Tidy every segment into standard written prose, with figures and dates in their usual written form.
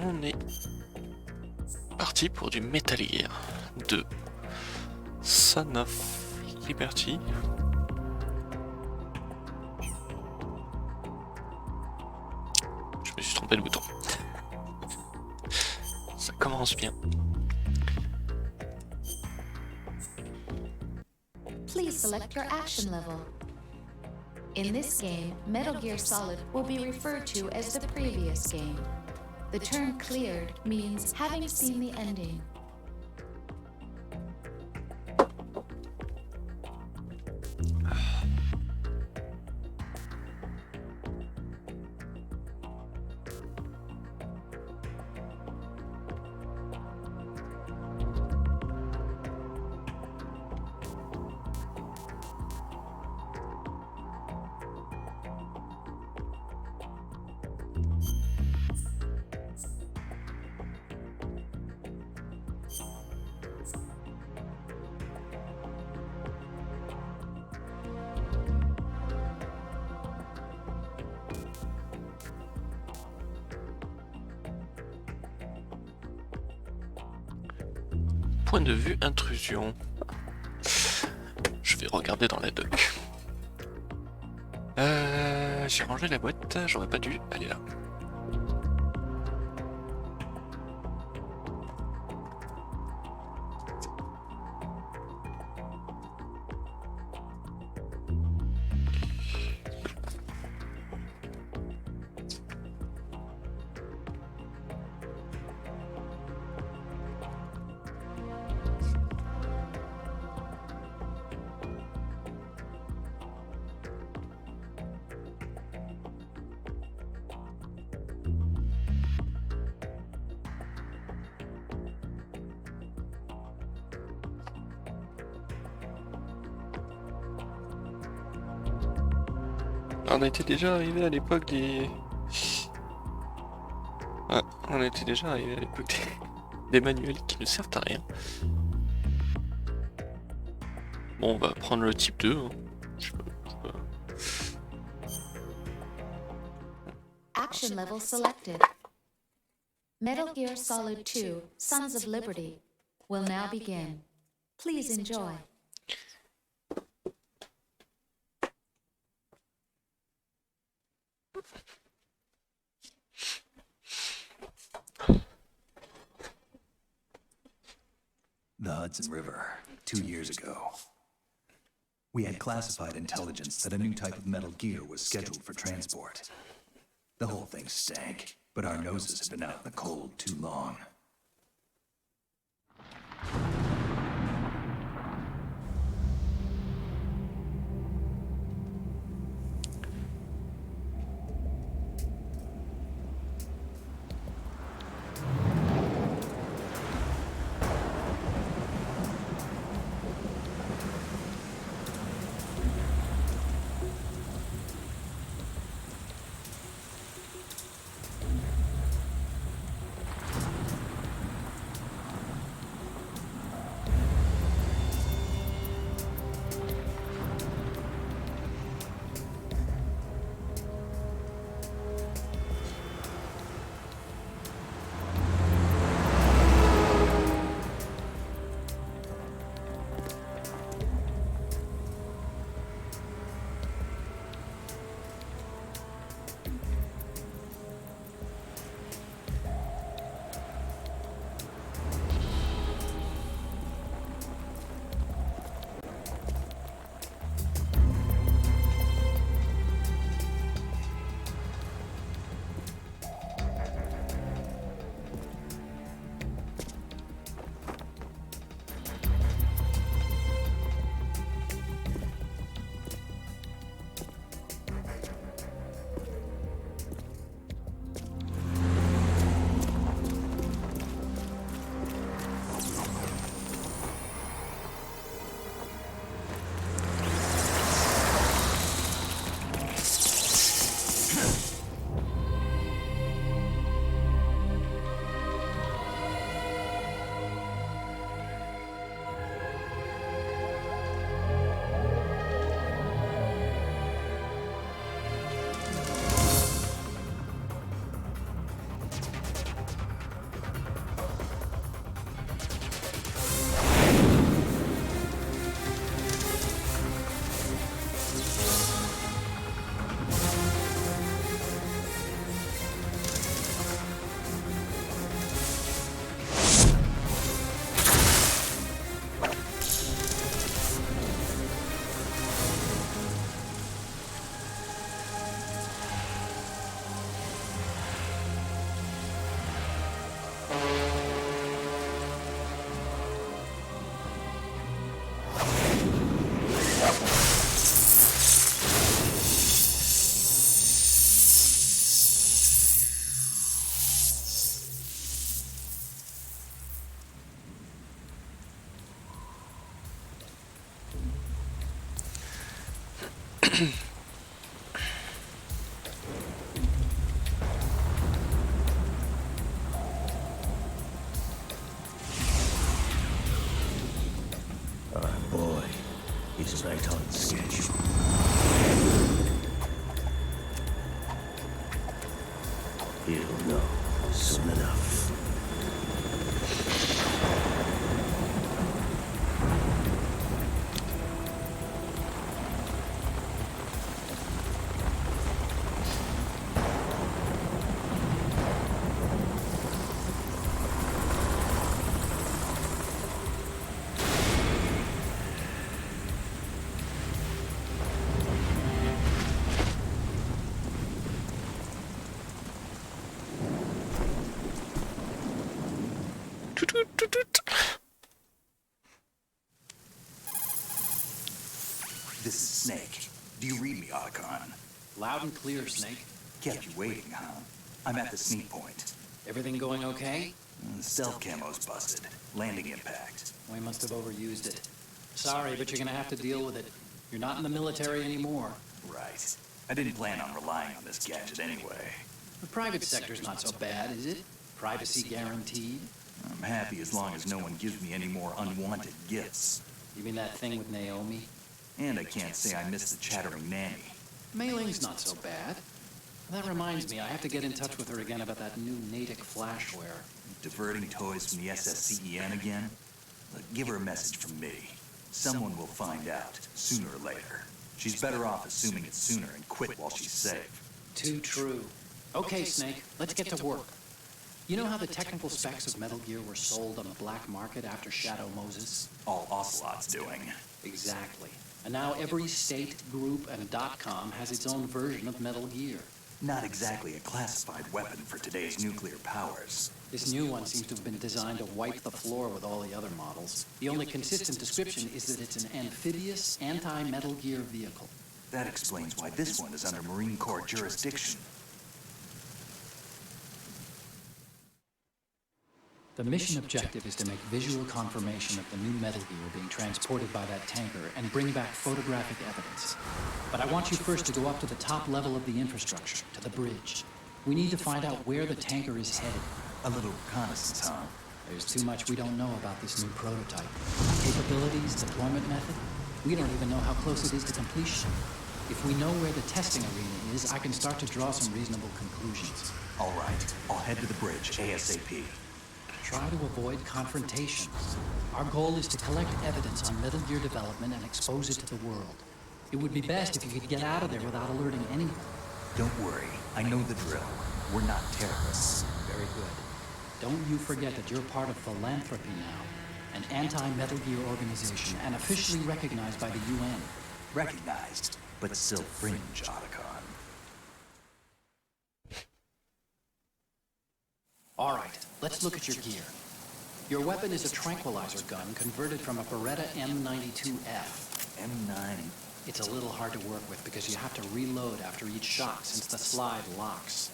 on est parti pour du Metal Gear 2 Son of Liberty. Je me suis trompé de bouton. Ça commence bien. Please select your action level. In this game, Metal Gear Solid will be referred to as the previous game. The term cleared means having seen the ending. Point de vue intrusion. Je vais regarder dans la doc. J'ai rangé la boîte, j'aurais pas dû aller là. On était déjà arrivé à l'époque des... Ouais, on était déjà arrivé à l'époque des manuels qui ne servent à rien. Bon, on va prendre le type 2. Hein. Action level selected. Metal Gear Solid 2, Sons of Liberty, will now begin. Please enjoy. The Hudson River, 2 years ago. We had classified intelligence that a new type of Metal Gear was scheduled for transport. The whole thing stank, but our noses had been out in the cold too long. Our boy is right on schedule. He'll know soon enough. This is Snake. Do you read me, Otacon? Loud and clear, Snake. Kept you waiting, huh? I'm at the sneak point. Everything going okay? The stealth camo's busted. Landing impact. We must have overused it. Sorry, but you're gonna have to deal with it. You're not in the military anymore. Right. I didn't plan on relying on this gadget anyway. The private sector's not so bad, is it? Privacy guaranteed? I'm happy as long as no one gives me any more unwanted gifts. You mean that thing with Naomi? And I can't say I miss the chattering nanny. Mailing's not so bad. That reminds me, I have to get in touch with her again about that new Natick flashware. Diverting toys from the SSCEN again? Look, give her a message from me. Someone will find out, sooner or later. She's better off assuming it sooner and quit while she's safe. Too true. Okay, Snake, let's get to work. You know how the technical specs of Metal Gear were sold on the black market after Shadow Moses? All Ocelot's doing. Exactly. And now every state, group, and .com has its own version of Metal Gear. Not exactly a classified weapon for today's nuclear powers. This new one seems to have been designed to wipe the floor with all the other models. The only consistent description is that it's an amphibious, anti-Metal Gear vehicle. That explains why this one is under Marine Corps jurisdiction. The mission objective is to make visual confirmation of the new Metal Gear being transported by that tanker and bring back photographic evidence. But I want you first to go up to the top level of the infrastructure, to the bridge. We need to find out where the tanker is headed. A little reconnaissance, huh? There's too much we don't know about this new prototype. Capabilities, deployment method. We don't even know how close it is to completion. If we know where the testing arena is, I can start to draw some reasonable conclusions. All right, I'll head to the bridge ASAP. Try to avoid confrontations. Our goal is to collect evidence on Metal Gear development and expose it to the world. It would be best if you could get out of there without alerting anyone. Don't worry, I know the drill. We're not terrorists. Very good. Don't you forget that you're part of Philanthropy now, an anti-Metal Gear organization and officially recognized by the UN. Recognized, but still fringe, Otacon. All right, let's look at your gear. Your weapon is a tranquilizer gun converted from a Beretta M92F. M9. It's a little hard to work with because you have to reload after each shot since the slide locks.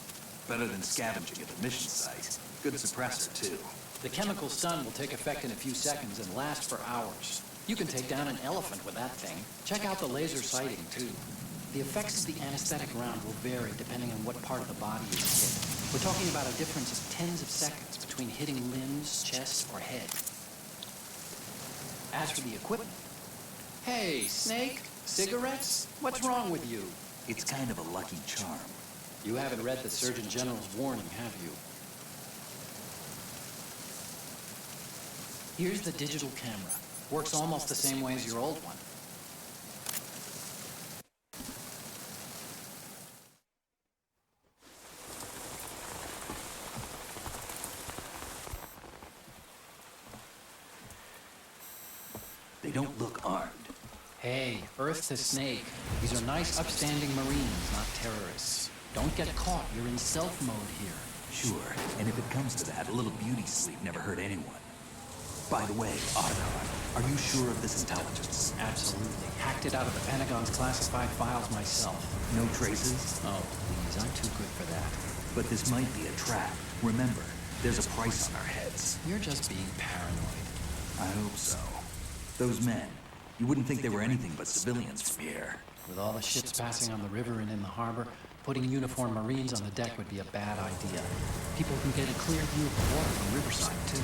Better than scavenging at the mission site. Good suppressor, too. The chemical stun will take effect in a few seconds and last for hours. You can take down an elephant with that thing. Check out the laser sighting, too. The effects of the anesthetic round will vary depending on what part of the body is hit. We're talking about a difference of tens of seconds between hitting limbs, chest, or head. As for the equipment... Hey, Snake, cigarettes? What's wrong with you? It's kind of a lucky charm. You haven't read the Surgeon General's warning, have you? Here's the digital camera. Works almost the same way as your old one. They don't look armed. Hey, Earth to Snake. These are nice, upstanding Marines, not terrorists. Don't get caught. You're in stealth mode here. Sure, and if it comes to that, a little beauty sleep never hurt anyone. By the way, Otacon, are you sure of this intelligence? Absolutely. Hacked it out of the Pentagon's classified files myself. No traces? Oh, please. I'm too good for that. But this might be a trap. Remember, there's a price on our heads. You're just being paranoid. I hope so. Those men, you wouldn't think they were anything but civilians from here. With all the ships passing on the river and in the harbor, putting uniformed Marines on the deck would be a bad idea. People can get a clear view of the water from Riverside, too.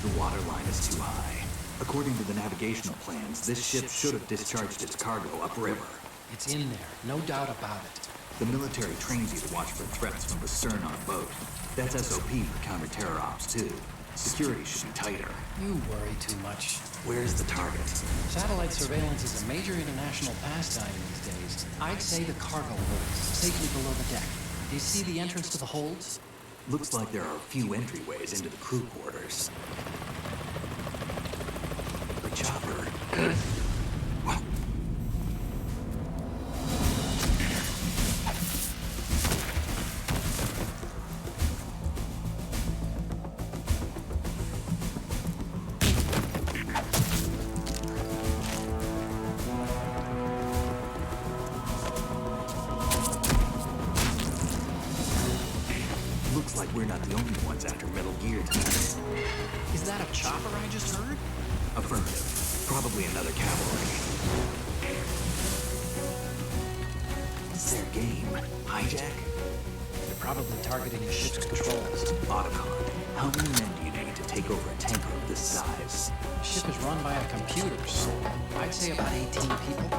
The water line is too high. According to the navigational plans, this ship should have discharged its cargo upriver. It's in there, no doubt about it. The military trains you to watch for threats from the stern on a boat. That's SOP for counter-terror ops, too. Security should be tighter. You worry too much. Where's the target? Satellite surveillance is a major international pastime these days. I'd say the cargo holds, safely below the deck. Do you see the entrance to the holds? Looks like there are a few entryways into the crew quarters. The chopper. What? Looks like we're not the only ones after Metal Gear tonight. Is that a chopper I just heard? Affirmative. Probably another cavalry. What's their game? Hijack? They're probably targeting the ship's controls. Autocon. How many men do you need to take over a tanker of this size? The ship is run by a computer, so I'd say about 18 people.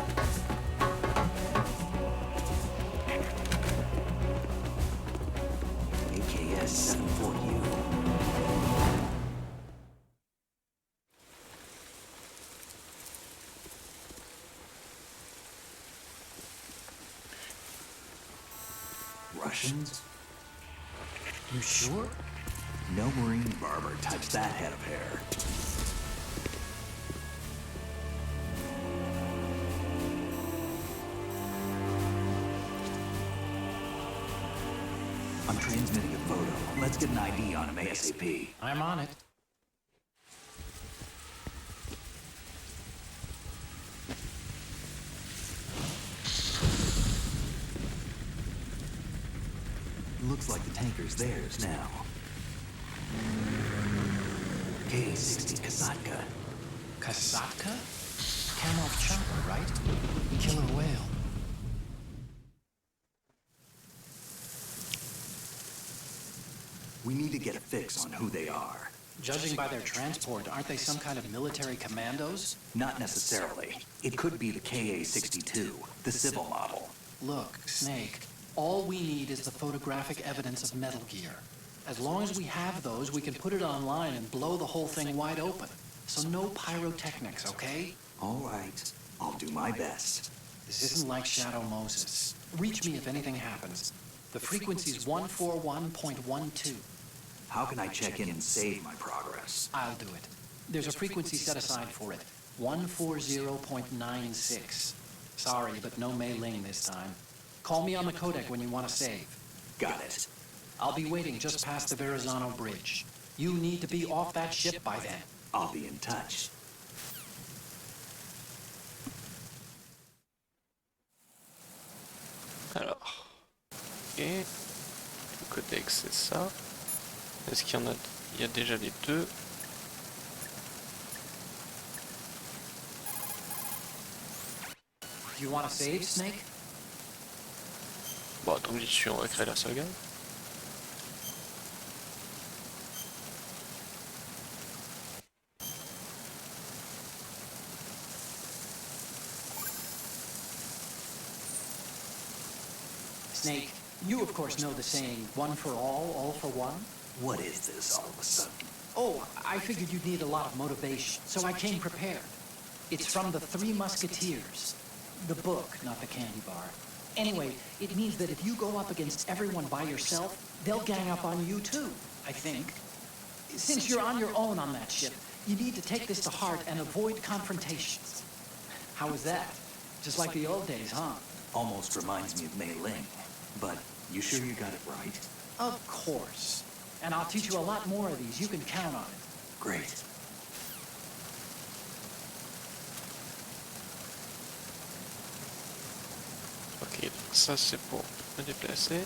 AKS 74U. Russians? You sure? No Marine barber touched that head of hair. I'm transmitting a photo. Let's get an ID on him ASAP. I'm on it. Looks like the tanker's theirs now. K-60 Kasatka. Kasatka? Kamov chopper, right? Killer whale. We need to get a fix on who they are. Judging by their transport, aren't they some kind of military commandos? Not necessarily. It could be the KA-62, the civil model. Look, Snake, all we need is the photographic evidence of Metal Gear. As long as we have those, we can put it online and blow the whole thing wide open. So no pyrotechnics, okay? All right. I'll do my best. This isn't like Shadow Moses. Reach me if anything happens. The frequency's 141.12. How can I check in and save my progress? I'll do it. There's a frequency set aside for it. 140.96. Sorry, but no Mei Ling this time. Call me on the codec when you want to save. Got it. I'll be waiting just past the Verrazano Bridge. You need to be off that ship by then. I'll be in touch. Alors, ok, le codex c'est ça. Est-ce qu'il y en a? Il y a déjà les deux. You want to save, Snake? Bon, donc j'y suis, on va créer la sauvegarde. Snake, you of course know the saying, one for all for one? What is this all of a sudden? Oh, I figured you'd need a lot of motivation, so I came prepared. It's from the Three Musketeers. The book, not the candy bar. Anyway, it means that if you go up against everyone by yourself, they'll gang up on you too, I think. Since you're on your own on that ship, you need to take this to heart and avoid confrontations. How was that? Just like the old days, huh? Almost reminds me of Mei Ling. But you sure you got it right? Of course. And I'll teach you a lot more of these. You can count on it. Great. Ok, donc ça c'est pour me déplacer.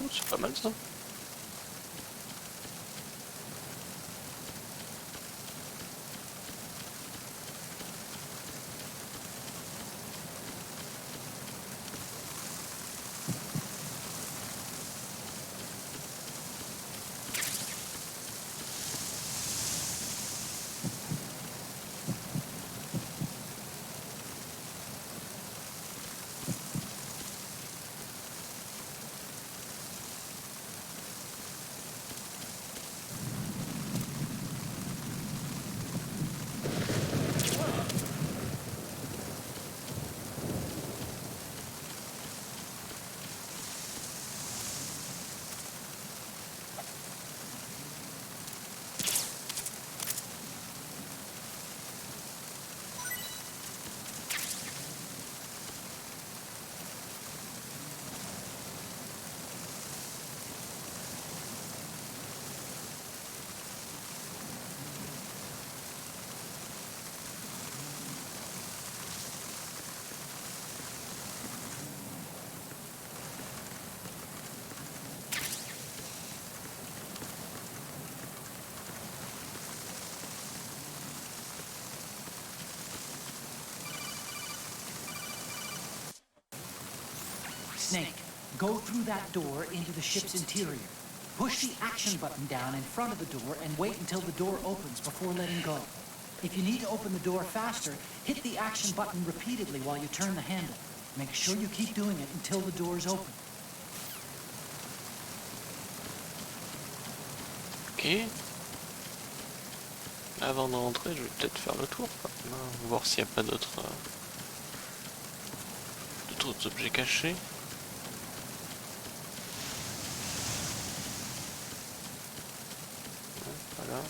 Oh, c'est pas mal ça. Snake, go through that door into the ship's interior. Push the action button down in front of the door and wait until the door opens before letting go. If you need to open the door faster, hit the action button repeatedly while you turn the handle. Make sure you keep doing it until the door is open. Ok. Avant de rentrer, je vais peut-être faire le tour. Voir s'il n'y a pas d'autres objets cachés. Voilà.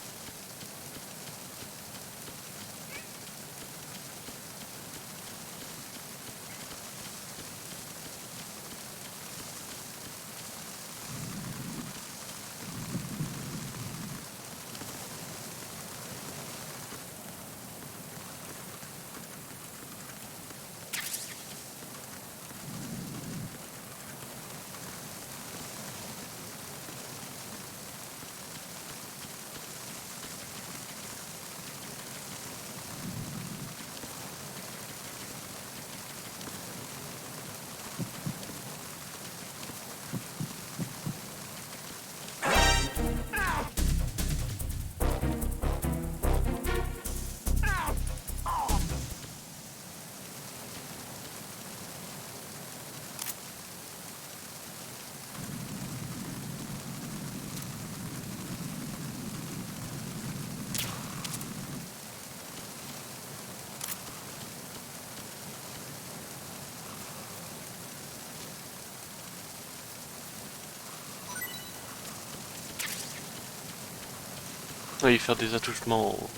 Oui, faire des attouchements au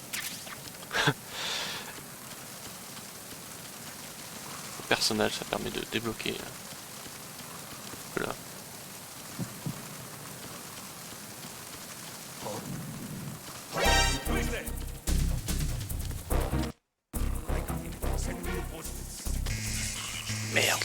personnage, ça permet de débloquer. Voilà. Merde.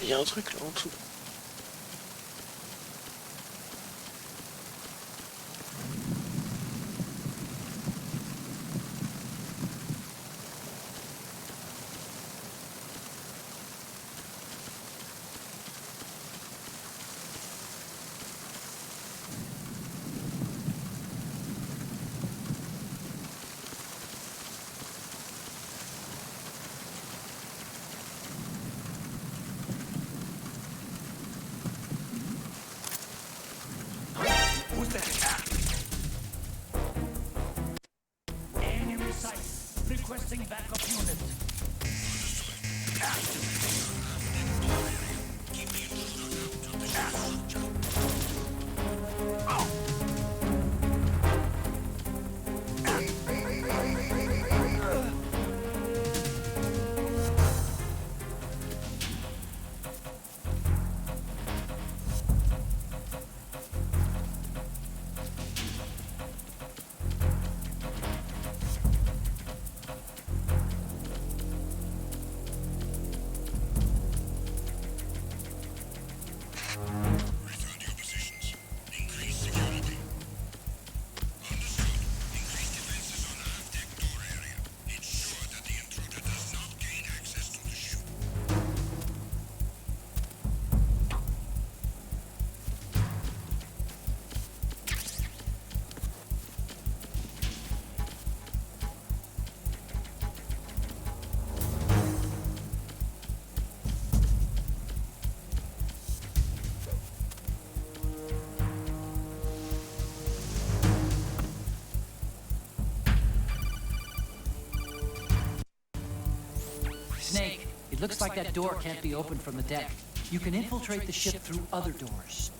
Il y a un truc là en dessous. Enemy sight. Requesting backup unit. Snake, it looks like that door can't be opened from the deck. You can infiltrate the ship through other doors.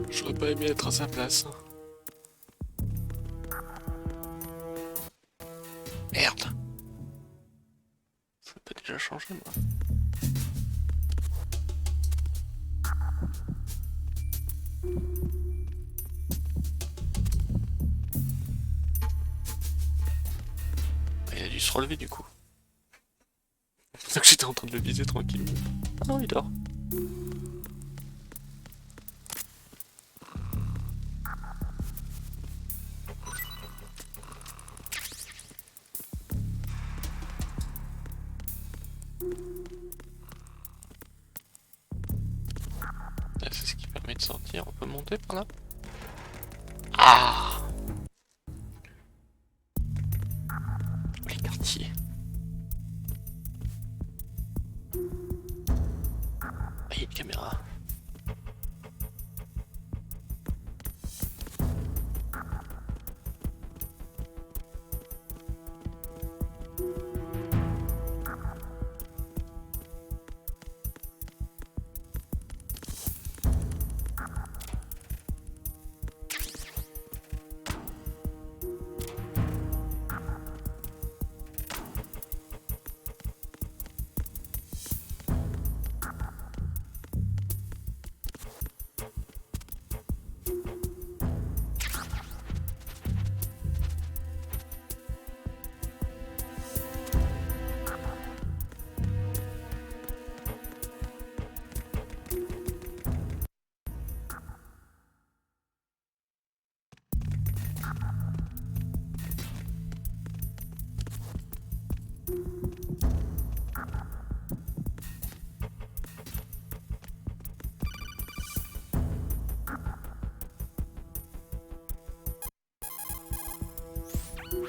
J'aurais pas aimé être à sa place. Merde. Ça n'a pas déjà changé, moi. Il a dû se relever du coup. C'est pour ça que j'étais en train de le viser tranquillement. Ah non, il dort. C'est ce qui permet de sortir. On peut monter par là. Ah, les quartiers. Ah, il y a une caméra.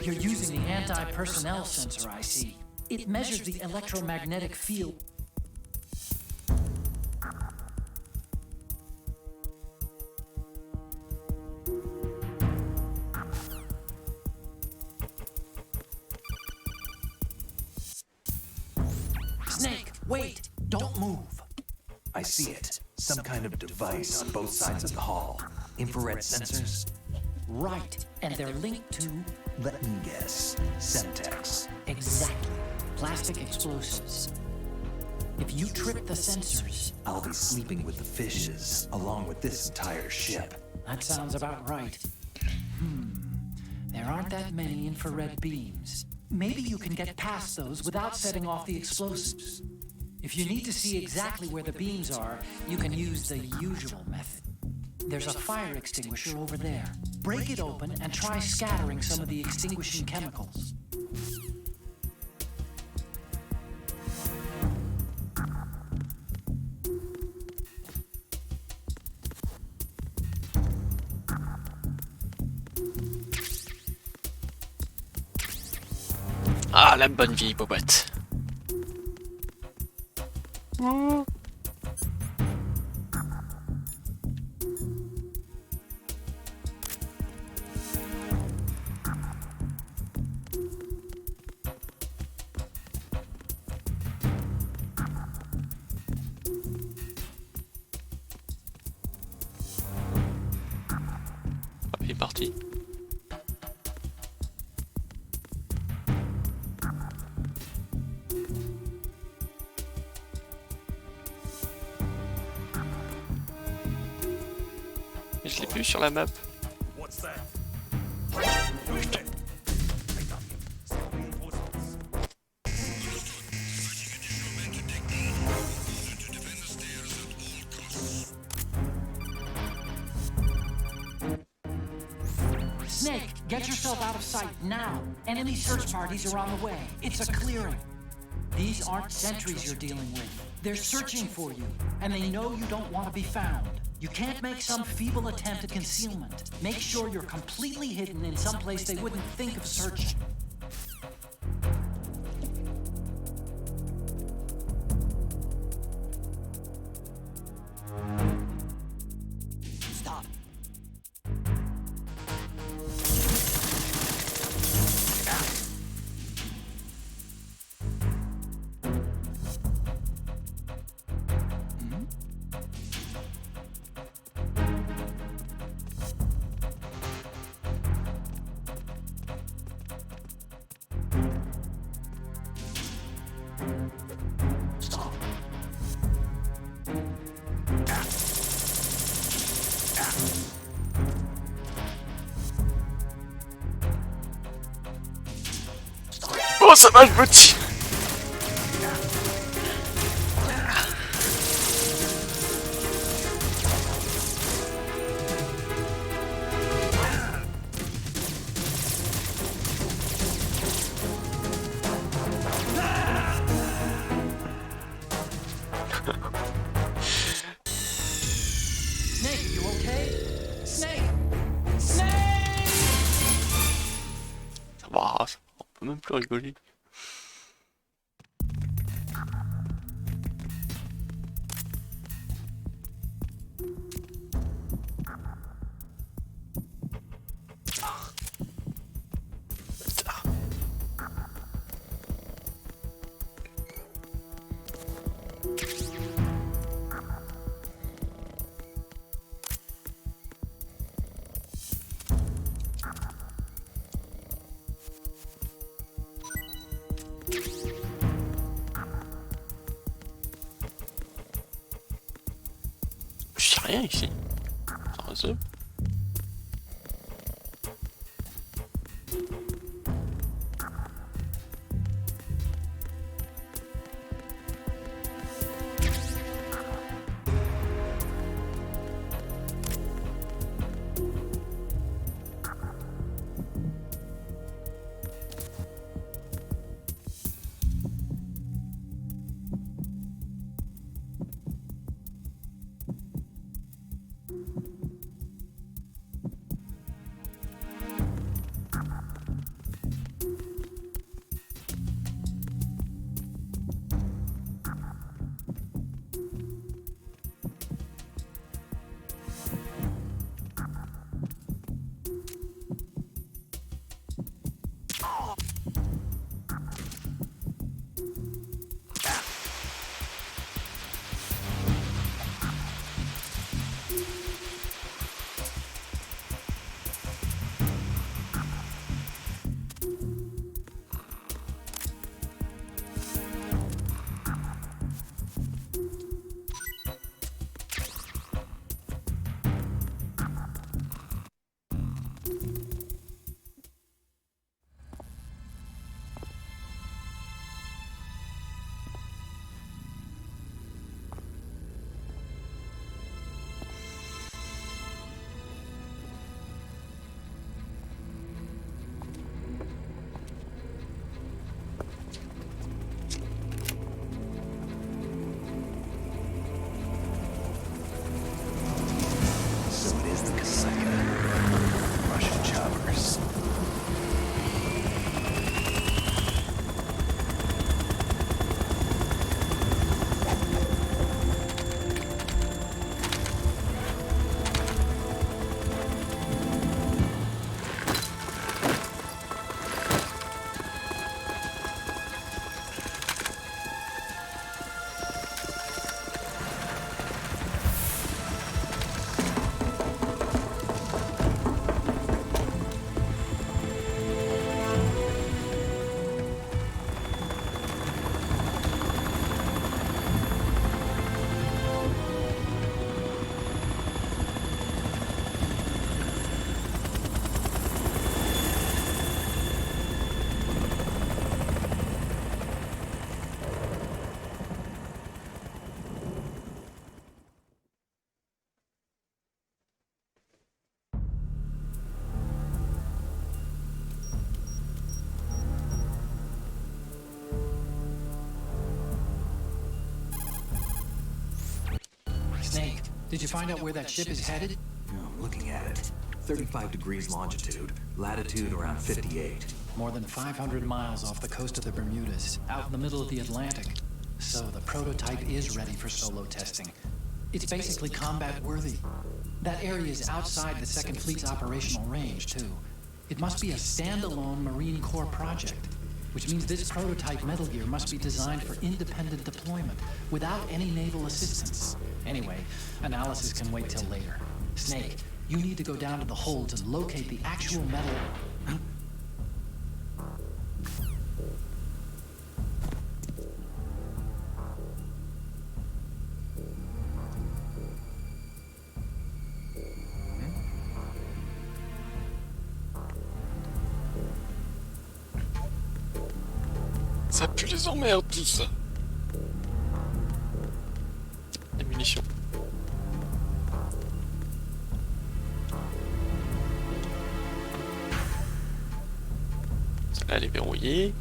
You're using the anti-personnel sensor, I see. It measures the electromagnetic field. Snake, wait! Don't move! I see it. Some kind of device on both sides of the hall. Infrared sensors? Right, and they're linked to... Let me guess. Semtex. Exactly. Plastic explosives. If you trip the sensors... I'll be sleeping with the fishes, along with this entire ship. That sounds about right. There aren't that many infrared beams. Maybe you can get past those without setting off the explosives. If you need to see exactly where the beams are, you can use the usual method. There's a fire extinguisher over there. Break it open and try scattering some of the extinguishing chemicals. Ah, la bonne vieille bobette. Hop, il est parti. Je l'ai plus sur la map. Snake, get yourself out of sight now. Enemy search parties are on the way. It's a clearing. These aren't sentries you're dealing with. They're searching for you, and they know you don't want to be found. You can't make some feeble attempt at concealment. Make sure you're completely hidden in some place they wouldn't think of searching. Stop. Oh, ça va, je me tire. Snake, you okay? Snake! Snake! Ça va, on peut même plus rigoler. Je sais rien ici. Ça réseau. Did you find out where that ship is headed? No, I'm looking at it. 35 degrees longitude, latitude around 58. More than 500 miles off the coast of the Bermudas, out in the middle of the Atlantic. So the prototype is ready for solo testing. It's basically combat-worthy. That area is outside the Second Fleet's operational range, too. It must be a standalone Marine Corps project, which means this prototype Metal Gear must be designed for independent deployment, without any naval assistance. Anyway, analysis can wait till later. Snake, you need to go down to the holds and locate the actual metal... Ça pue les emmerdes tout ça. Les munitions. Celle-là elle est verrouillée.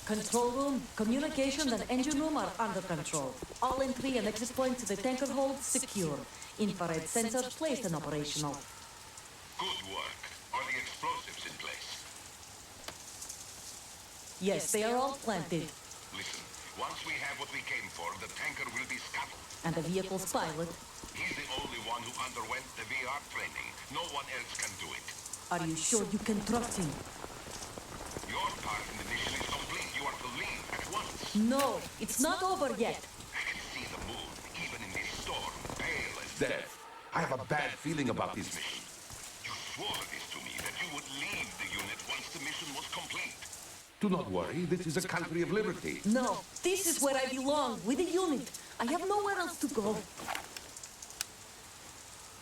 Control room, communications and engine room are under control. All entry and exit points to the tanker hold secure. Infrared sensors placed and operational. Good work. Are the explosives in place? Yes, they are all planted. Listen, once we have what we came for, the tanker will be scuttled. And the vehicle's pilot. He's the only one who underwent the VR training. No one else can do it. Are you sure you can trust him? Your part in the mission is complete. You are to leave at once. No, it's not over yet. I can see the moon, even in this storm, pale as death. I have a bad feeling about this mission. You swore this to me, that you would leave the unit once the mission was complete. Do not worry, this is a country of liberty. No, this is where I belong, with the unit. I have nowhere else to go.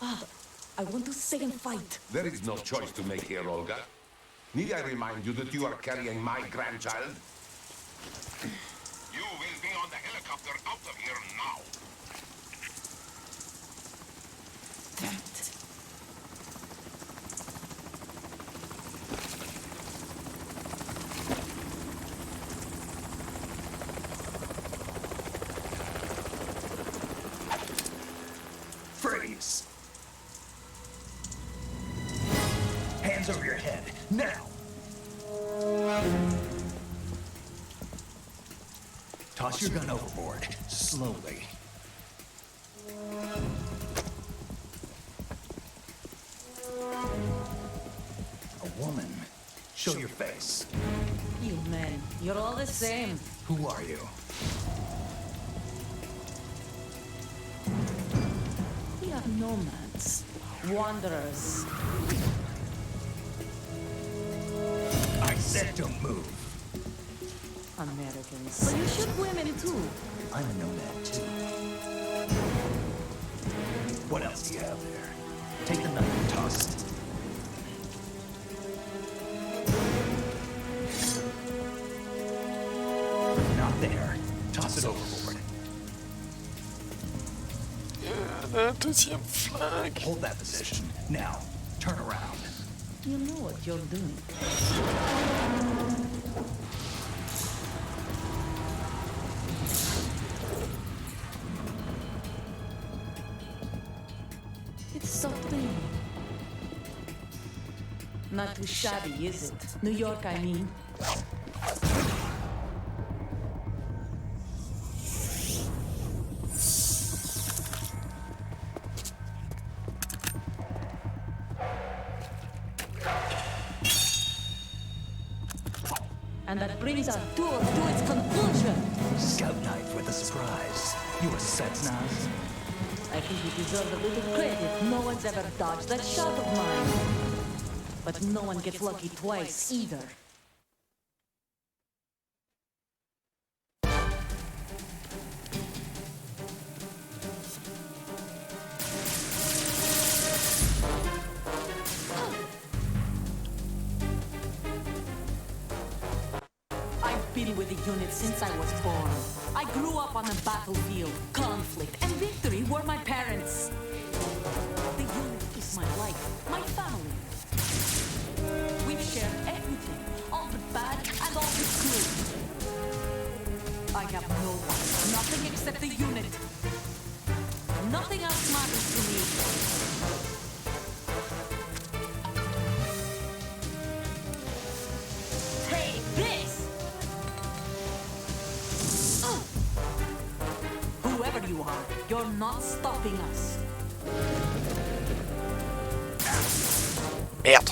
I want to stay and fight. There is no choice to make here, Olga. Need I remind you that you are carrying my grandchild? You will be on the helicopter out of here now. Damn it. Freeze! Hands over your head, now! Toss your gun overboard, slowly. A woman. Show your face. You men, you're all the same. Who are you? We are nomads, wanderers. I said don't move. Americans. But you shoot women too. I'm a nomad too. What else do you have there? Take the knife and toss it. Not there. Toss it overboard. Un deuxième flingue. Hold that position. Now, turn around. You know what you're doing. It's so clean. Not too shabby, is it? New York, I mean. And that brings our tour to its conclusion. Scout knife with a surprise. You a Setsnaz? I think you deserve a little credit. No one's ever dodged that shot of mine. But no one gets lucky twice, either. I've been with the unit since I was born. I grew up on the battlefield. Conflict and victory were my parents. The unit is my life, my family. We've shared everything, all the bad and all the good. I have no one, nothing except the unit. Nothing else matters to me. Take this! Whoever you are, you're not stopping us. Merde.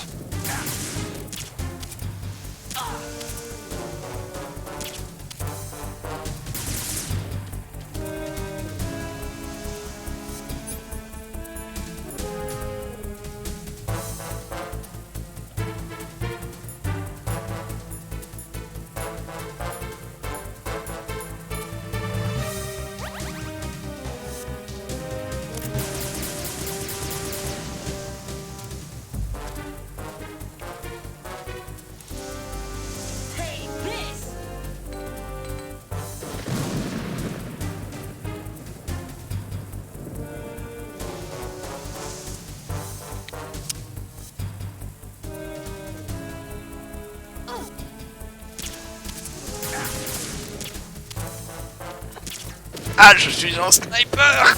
Take this! Ah, je suis un sniper.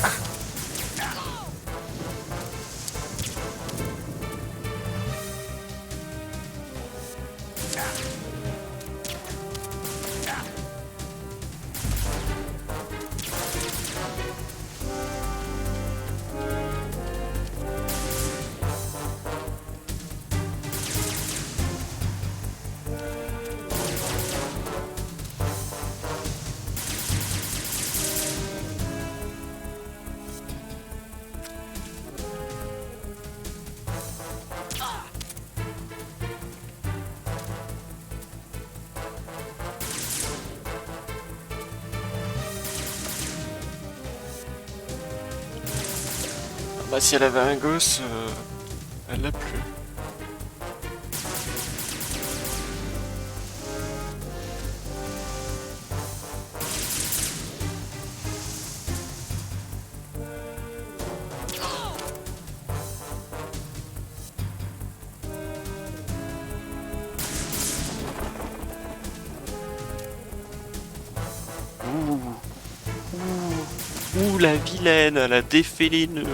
Bah si elle avait un gosse, elle l'a plus. Ouh, la vilaine, elle a défait les nœuds.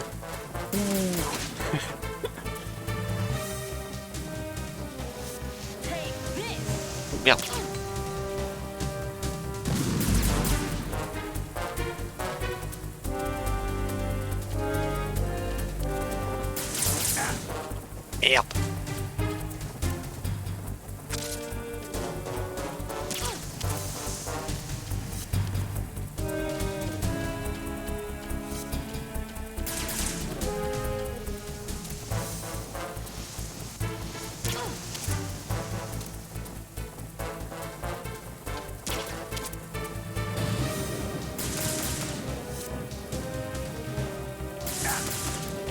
Merde. Merde.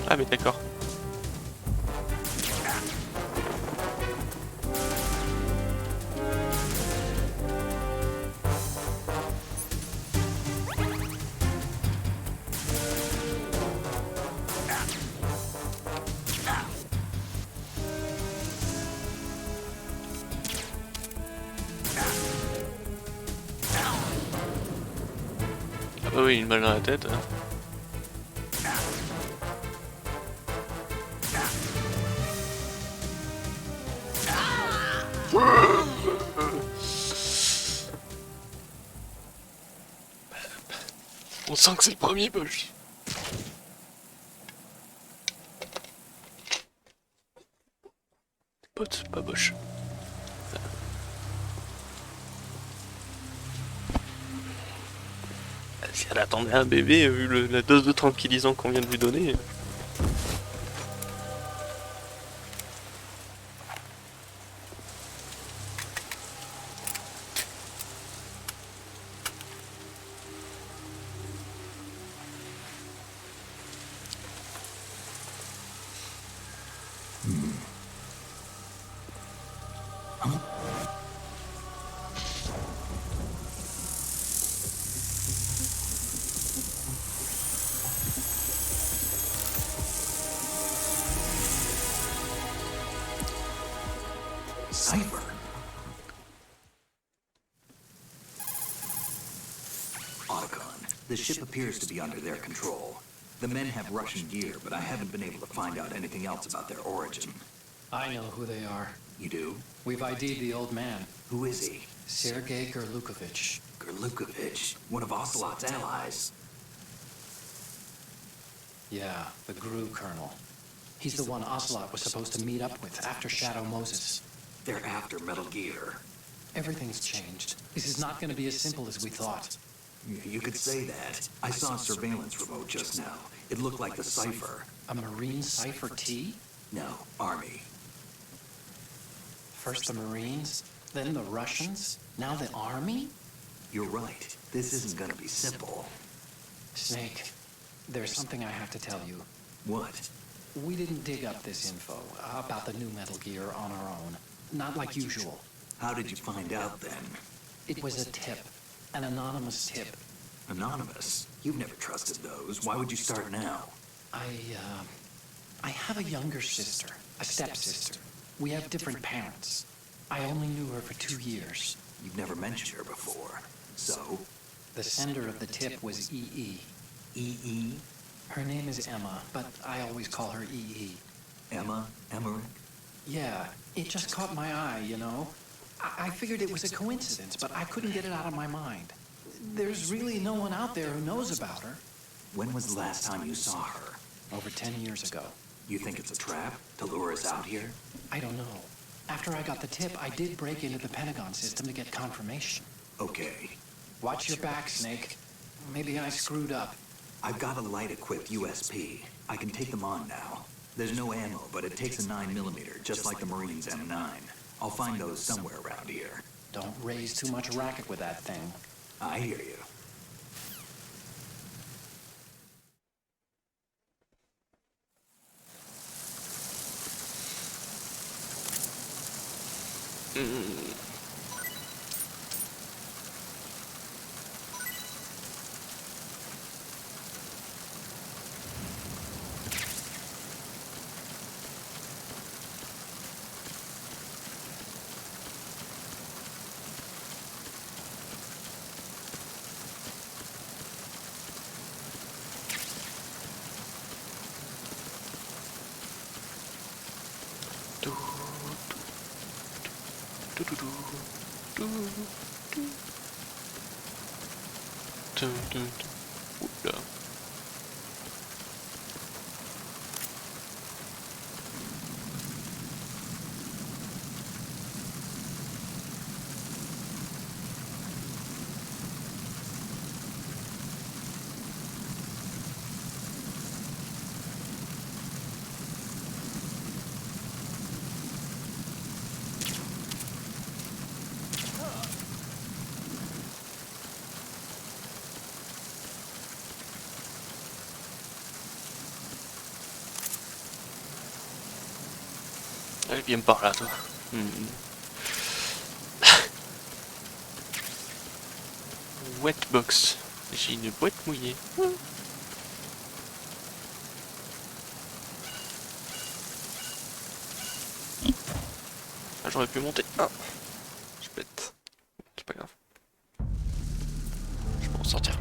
Ah mais d'accord. Ah bah oui, une balle dans la tête. On sent que c'est le premier boss. Pote, pas boche. Si elle attendait un bébé, vu la dose de tranquillisant qu'on vient de lui donner. Cipher? Otacon, the ship appears to be under their control. The men have Russian gear, but I haven't been able to find out anything else about their origin. I know who they are. You do? We've ID'd the old man, Who is he? Sergei Gerlukovich. Gerlukovich, one of Ocelot's allies. Yeah, the GRU colonel. He's the one Ocelot was supposed to meet up with after Shadow Moses. They're after Metal Gear. Everything's changed. This is not going to be as simple as we thought. You could say that. I saw a surveillance remote just now. It looked like the Cipher. A Marine Cipher T? No, Army. First the Marines, then the Russians, now the Army? You're right. This isn't gonna be simple. Snake, there's something I have to tell you. What? We didn't dig up this info about the new Metal Gear on our own. Not like usual. How did you find out then? It was a tip. An anonymous tip. Anonymous? You've never trusted those. Why would you start now? I have a younger sister, a stepsister. We have different parents. I only knew her for 2 years. You've never mentioned her before. So? The sender of the tip was EE. E.E.? Her name is Emma, but I always call her EE. Emma? Emmerich? Yeah, it just caught my eye, you know? I figured it was a coincidence, but I couldn't get it out of my mind. There's really no one out there who knows about her. When was the last time you saw her? Over 10 years ago. You think it's a trap to lure us out here? I don't know. After I got the tip, I did break into the Pentagon system to get confirmation. Okay. Watch your back, Snake. Maybe I screwed up. I've got a light-equipped USP. I can take them on now. There's no ammo, but it takes a 9mm, just like the Marines' M9. I'll find those somewhere around here. Don't raise too much racket with that thing. I hear you. Oula. Allez, viens par là, toi. Wet box. J'ai une boîte mouillée. Ah, j'aurais pu monter. Ah, je suis bête. C'est pas grave. Je peux en sortir.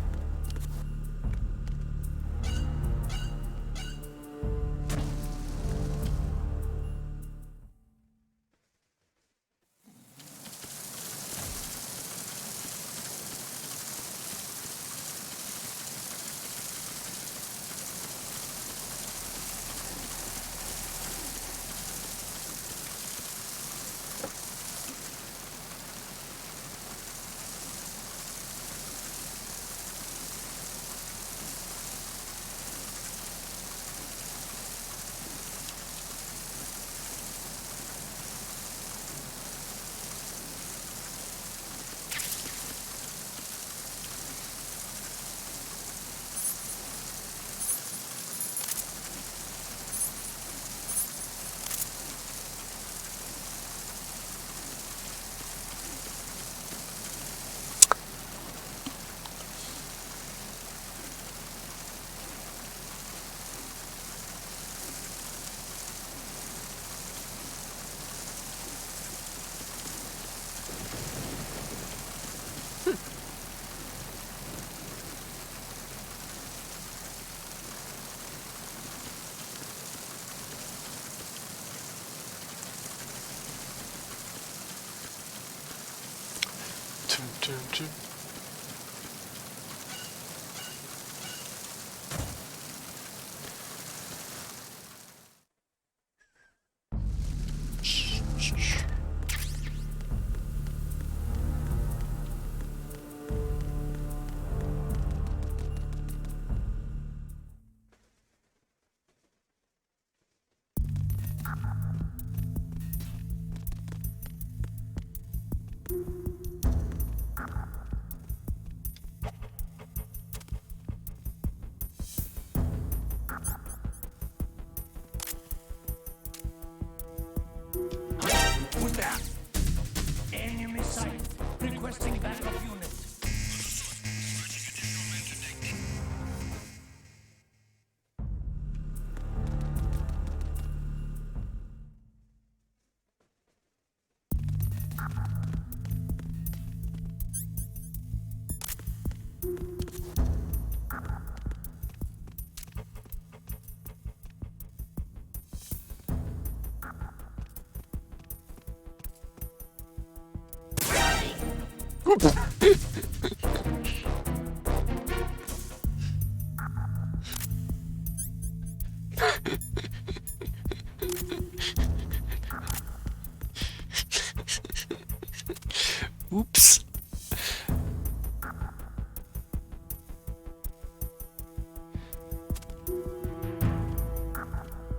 Oups.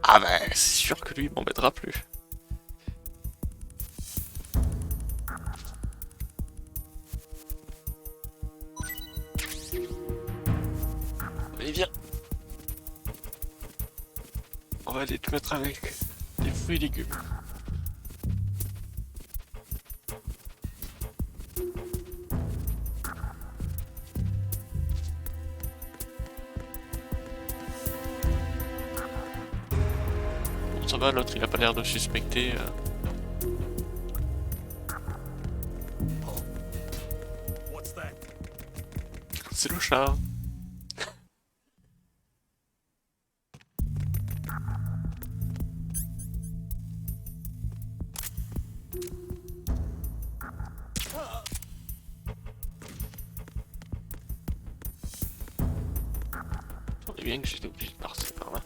Ah ben, c'est sûr que lui, il m'embêtera plus. Allez, viens. On va aller te mettre avec des fruits et légumes. Bon, ça va, l'autre, il a pas l'air de suspecter. C'est le chat. On est bien que j'étais obligé de passer par là.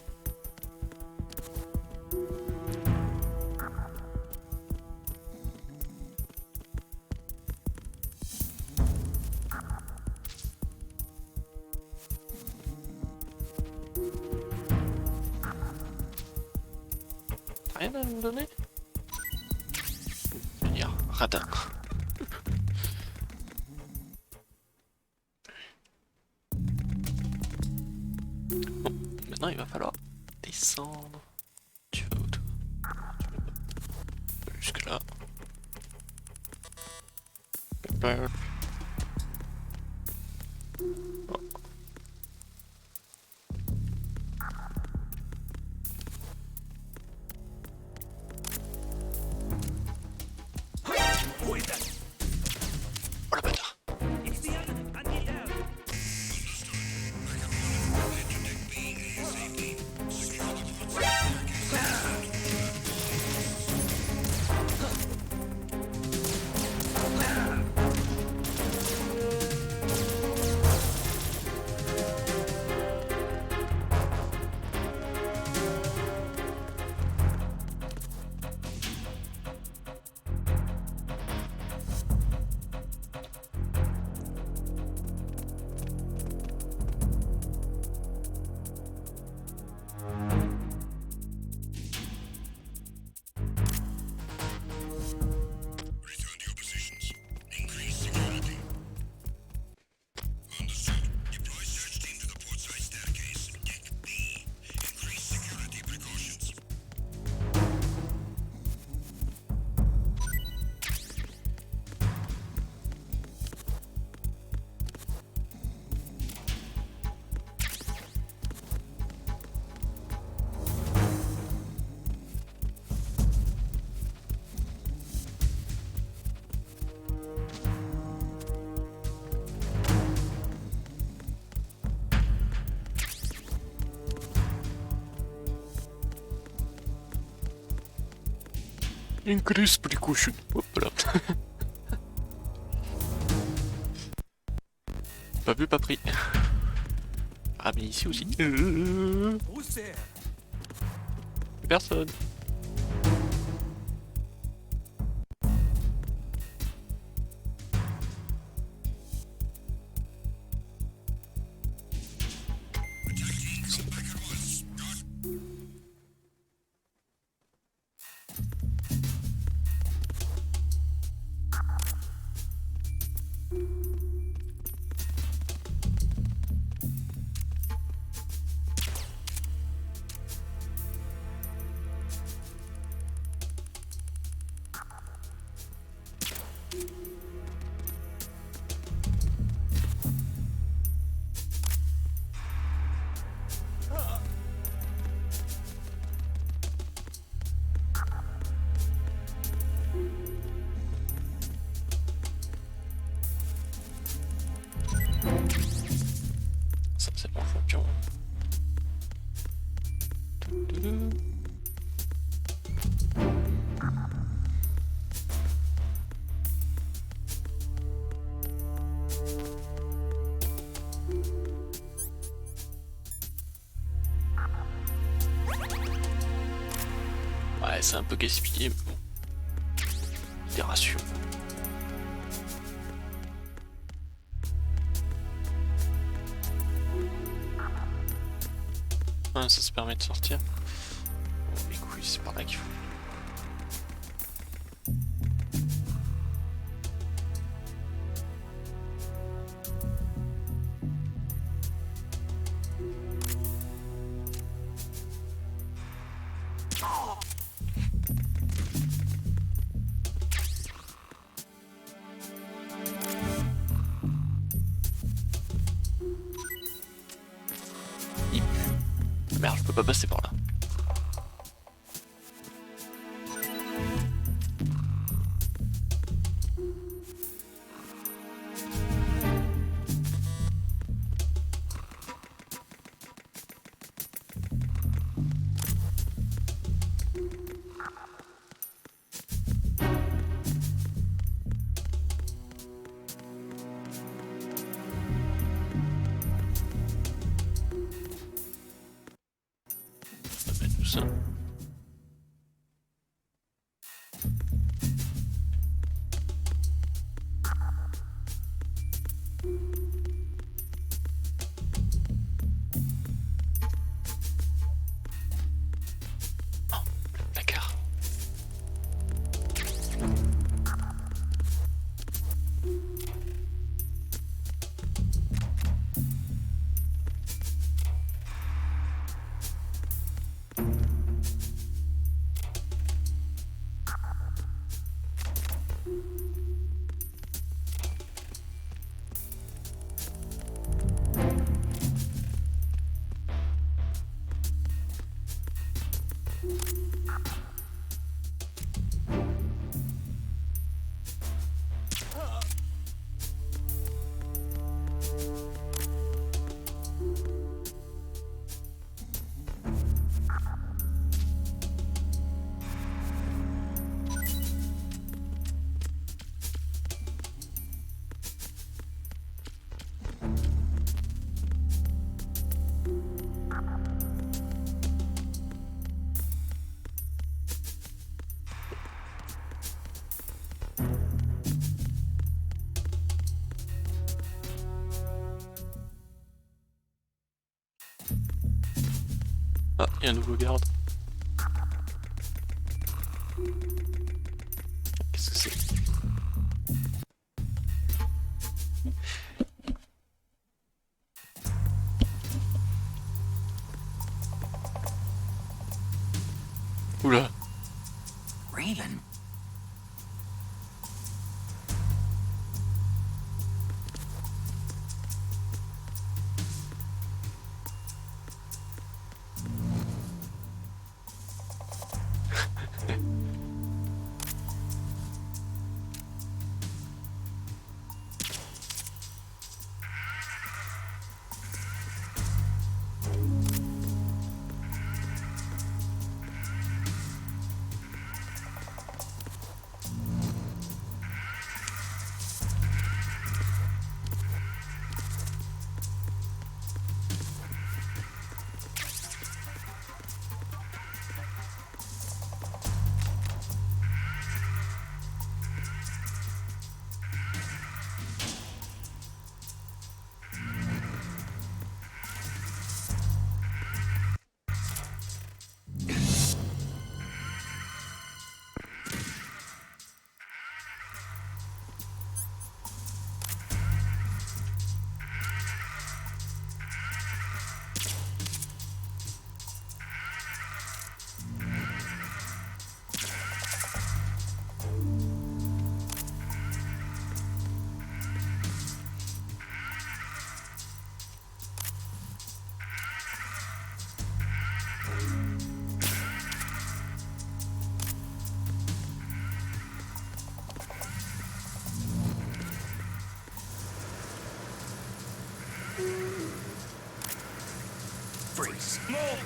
T'as rien à me donner? Je veux dire, radin. Bon, maintenant il va falloir descendre. Tu vas où toi? Jusque là. Bon. Oh la bâtard. Increase precaution. Hop là. Pas vu, pas pris. Ah mais ici aussi. Personne. Ça c'est bon champion. Ouais, c'est un peu gaspillé, mais bon. Des rations. Ah, ça se permet de sortir. Bon, les couilles, c'est par là qu'il faut. Merde, je peux pas passer par là. On va mettre tout ça. Oh, le placard. Ah, il y a un nouveau garde. Qu'est-ce que c'est? Oula. Raven? Freeze. Move!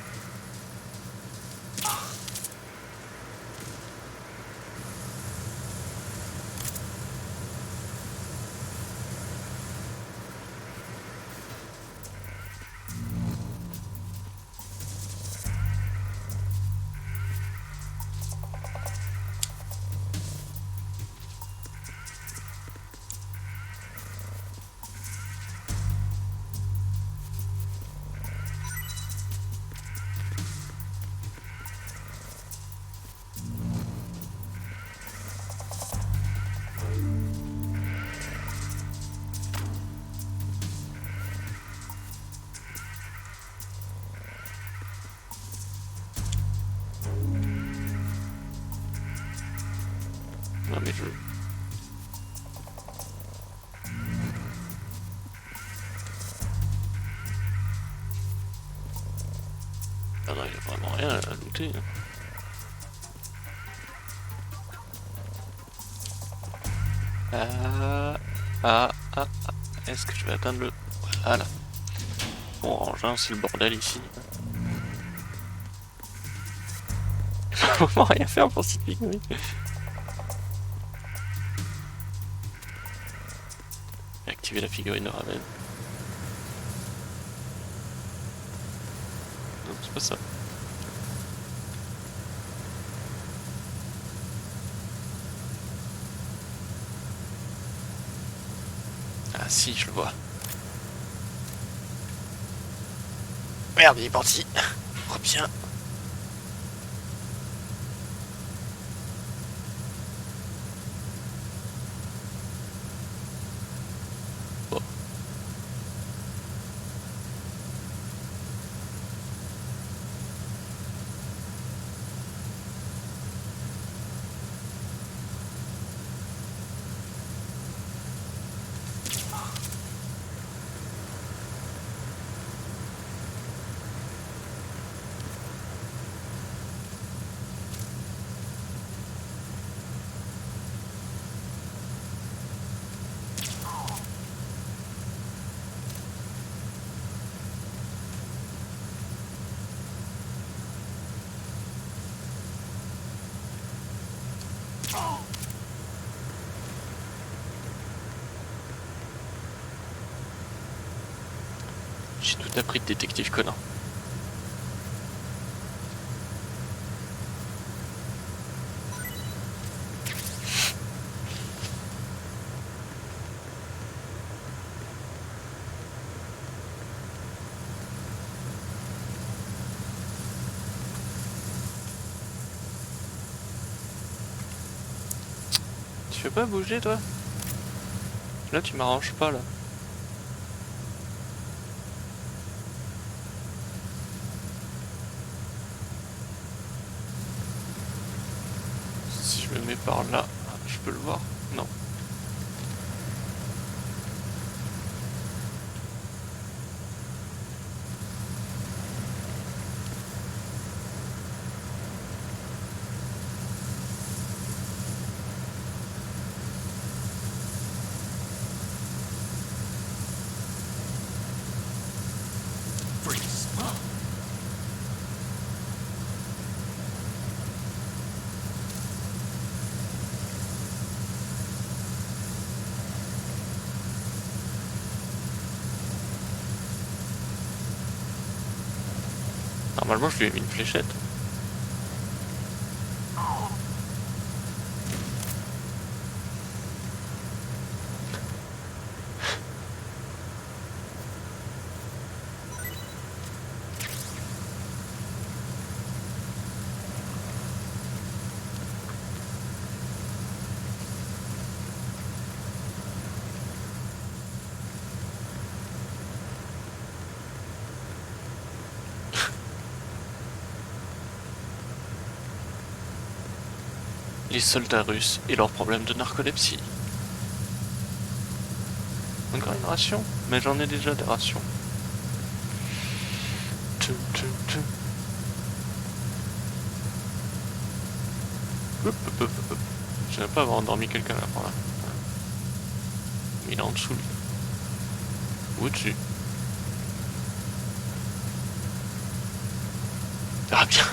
jeu. Ah non, il n'y a vraiment rien à looter. Est-ce que je vais atteindre le... Voilà. Bon, engin, c'est le bordel ici. Je peux vraiment rien faire pour cette figurine. Activer la figurine de Raven. Non, c'est pas ça. Ah si, je le vois. Merde, il est parti. Reviens. Bon. J'ai tout appris de détective Conan. Tu veux pas bouger toi? Là tu m'arranges pas là. Si je me mets par là, je peux le voir? Non. Normalement je lui ai mis une fléchette. Les soldats russes et leurs problèmes de narcolepsie. Encore une ration? Mais j'en ai déjà des rations. Je ne vais pas avoir endormi quelqu'un là par là. Il est en dessous lui. Ou au-dessus. Ah bien.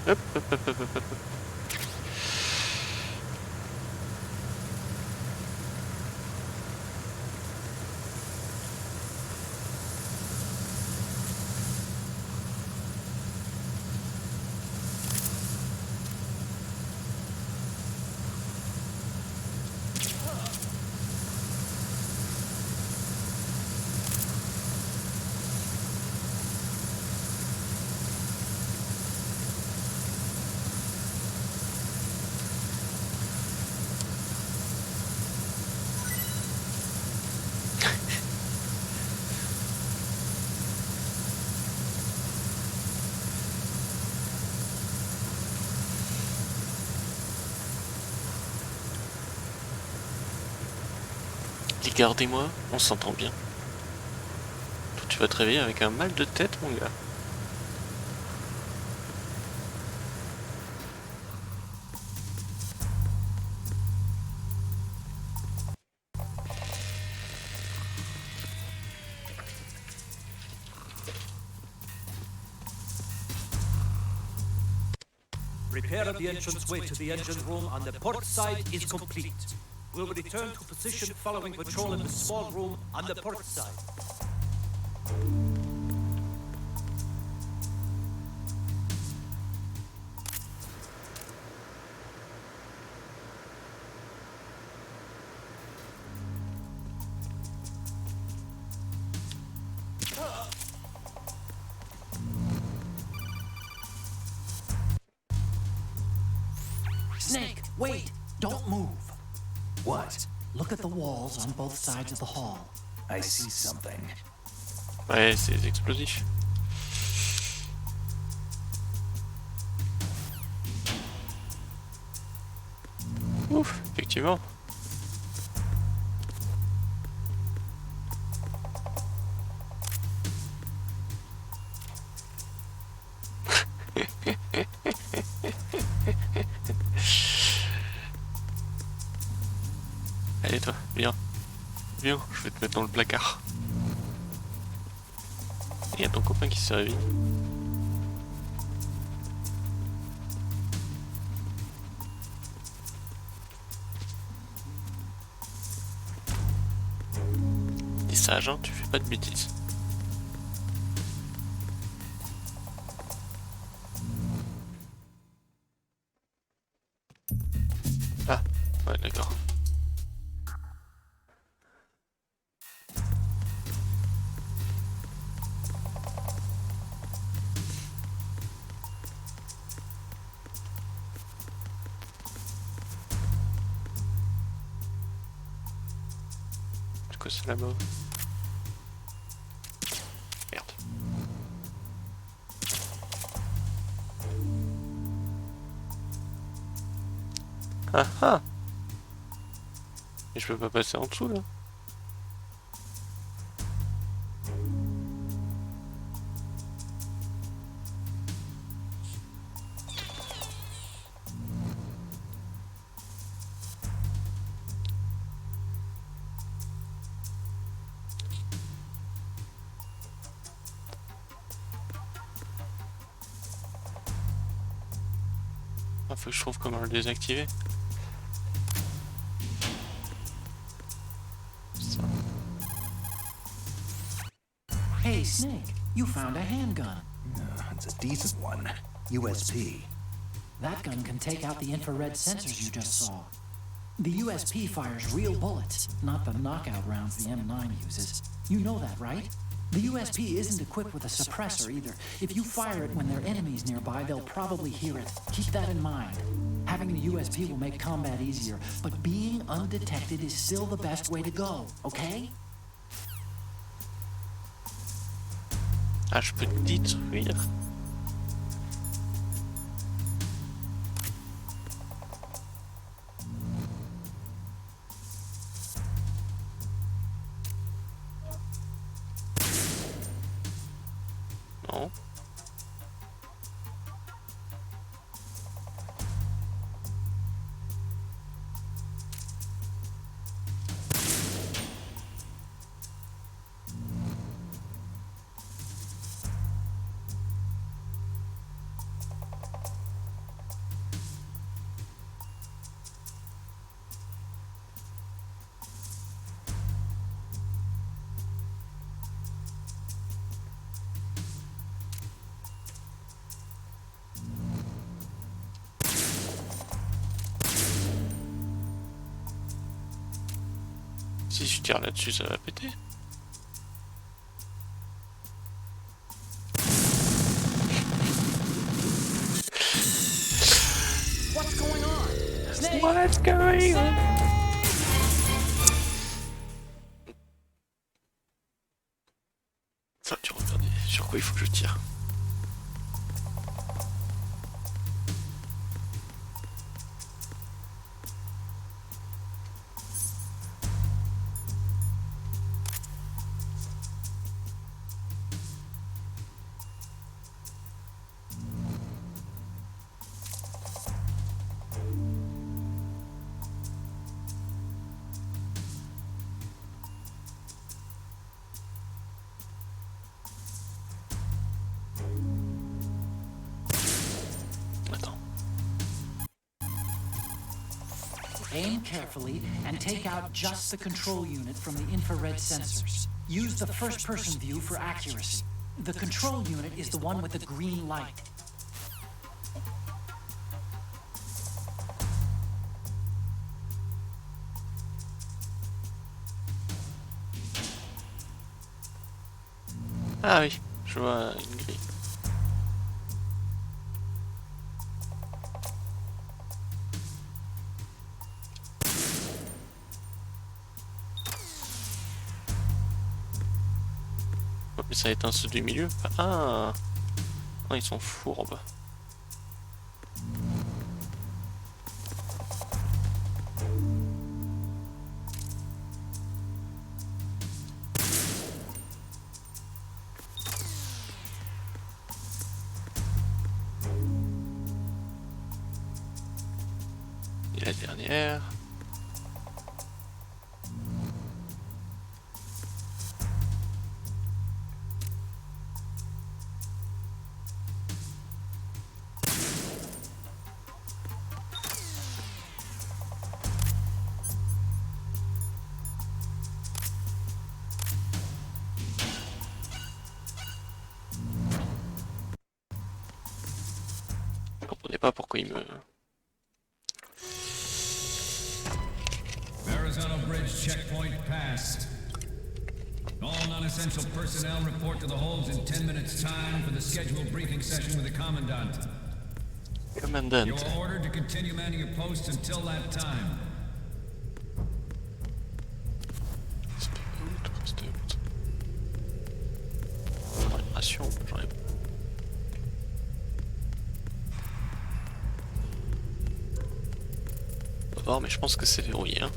Hop, hop, hop, hop, hop, hop. Regardez-moi, on s'entend bien. Toi, tu vas te réveiller avec un mal de tête, mon gars. Repair of the entranceway to the engine room on the port side is complete. We'll return to position following patrol in the small room on the port side. Snake, wait! Don't move! What? Look at the walls on both sides of the hall. I see something. Ouais, c'est explosif. Ouf, effectivement. Allez toi, viens. Viens, je vais te mettre dans le placard. Il y a ton copain qui s'est réveillé. T'es sage, hein, tu fais pas de bêtises. Ah, ouais, d'accord. C'est quoi ça là-bas? Merde. Ah ah! Mais je peux pas passer en dessous là? Ah, faut que je trouve comment le désactiver. Ça. Hey, Snake, you found a handgun. It's a decent one. USP. That gun can take out the infrared sensors you just saw. The USP fires real bullets, not the knockout rounds the M9 uses. You know that, right? The USP isn't equipped with a suppressor either. If you fire it when there are enemies nearby, they'll probably hear it. Keep that in mind. Having the USP will make combat easier, but being undetected is still the best way to go, okay? Ah, je peux détruire. Non. Si je tire là-dessus, ça va péter. What's going on? Snake! What's going on? Ça, tu regardais sur quoi il faut que je tire. Aim carefully and take out just the control unit from the infrared sensors. Use the first-person view for accuracy. The control unit is the one with the green light. Ah oui, je vois une grille. Oh, mais ça éteint ceux du milieu. Ah, ah ils sont fourbes. Et la dernière. Je comprenais pas pourquoi il me... Arizona Bridge checkpoint passed. All non-essential personnel report to the holds in 10 minutes time for the scheduled briefing session with the Commandant. Commandant. You are ordered to continue manning your posts until that time. Ration, j'en ai... On va voir, mais je pense que c'est verrouillé. Hein.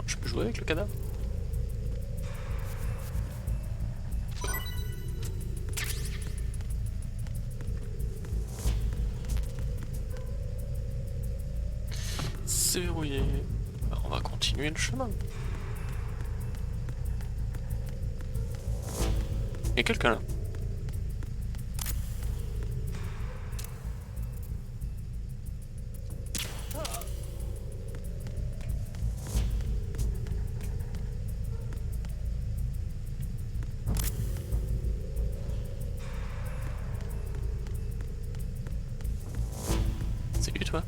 Je peux jouer avec le cadavre? C'est verrouillé. Alors on va continuer le chemin. Il y a quelqu'un là. Salut toi.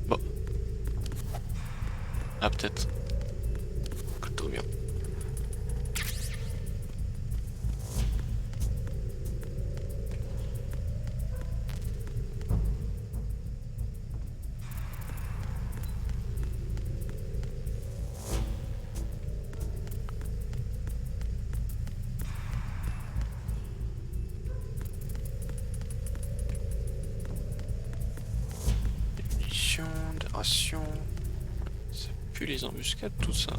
Bon. Ah peut-être. Plutôt bien. Des rations. Ça pue les embuscades, tout ça.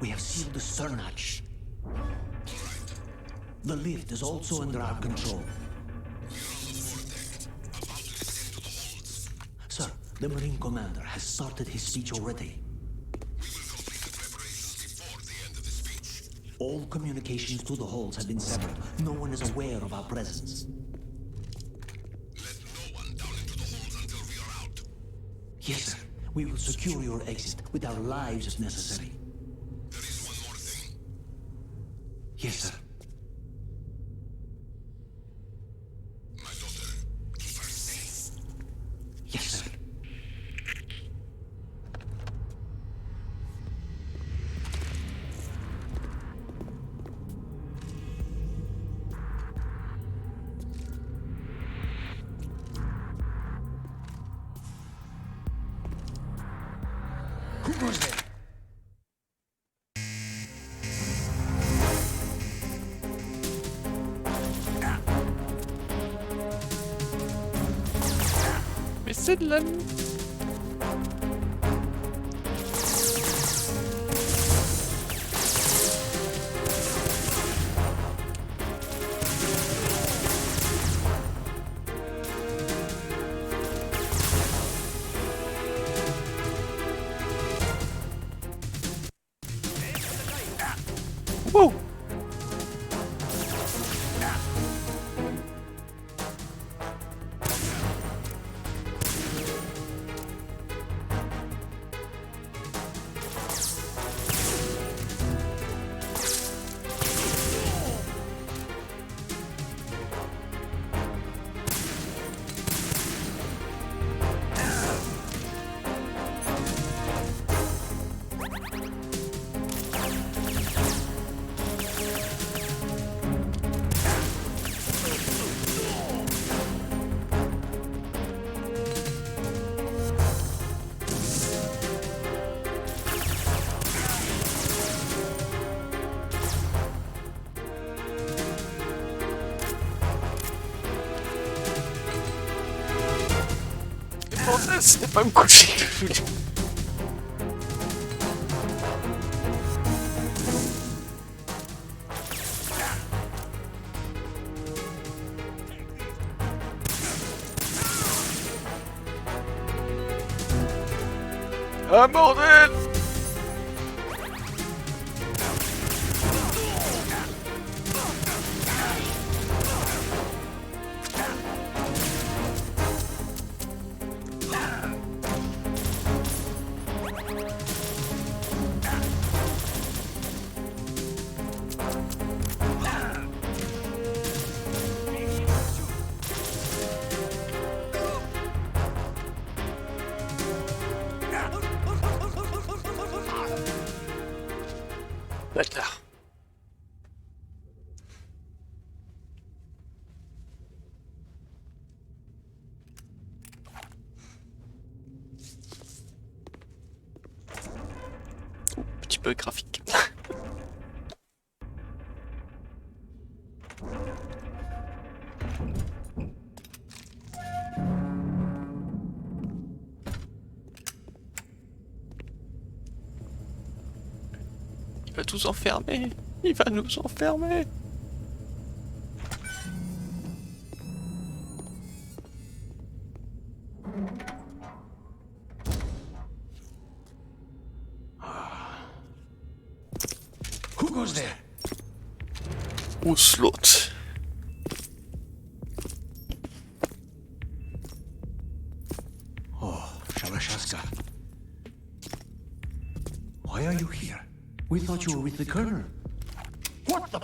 We have sealed the stern hatch. The lift is also under our control. Sir, the Marine Commander has started his speech already. All communications to the halls have been severed. No one is aware of our presence. Let no one down into the halls until we are out. Yes, sir. We will secure your exit with our lives if necessary. There is one more thing. Yes, sir. My daughter, keep her safe. Yes, sir. Who goes there? بسلم. Woo! C'était pas me coucher. Ah bordel! Bâtard. Oh, petit peu graphique. Il va tous enfermer. Il va nous enfermer. Who goes there? Au slot. Oh, Shabashaska. Why are you here? We thought you were with the Colonel. What the?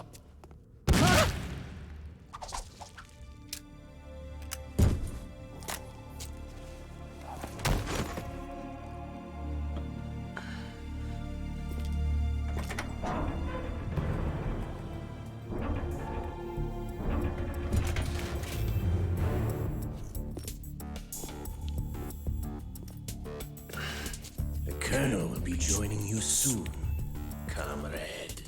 The Colonel will be joining you soon, comrade.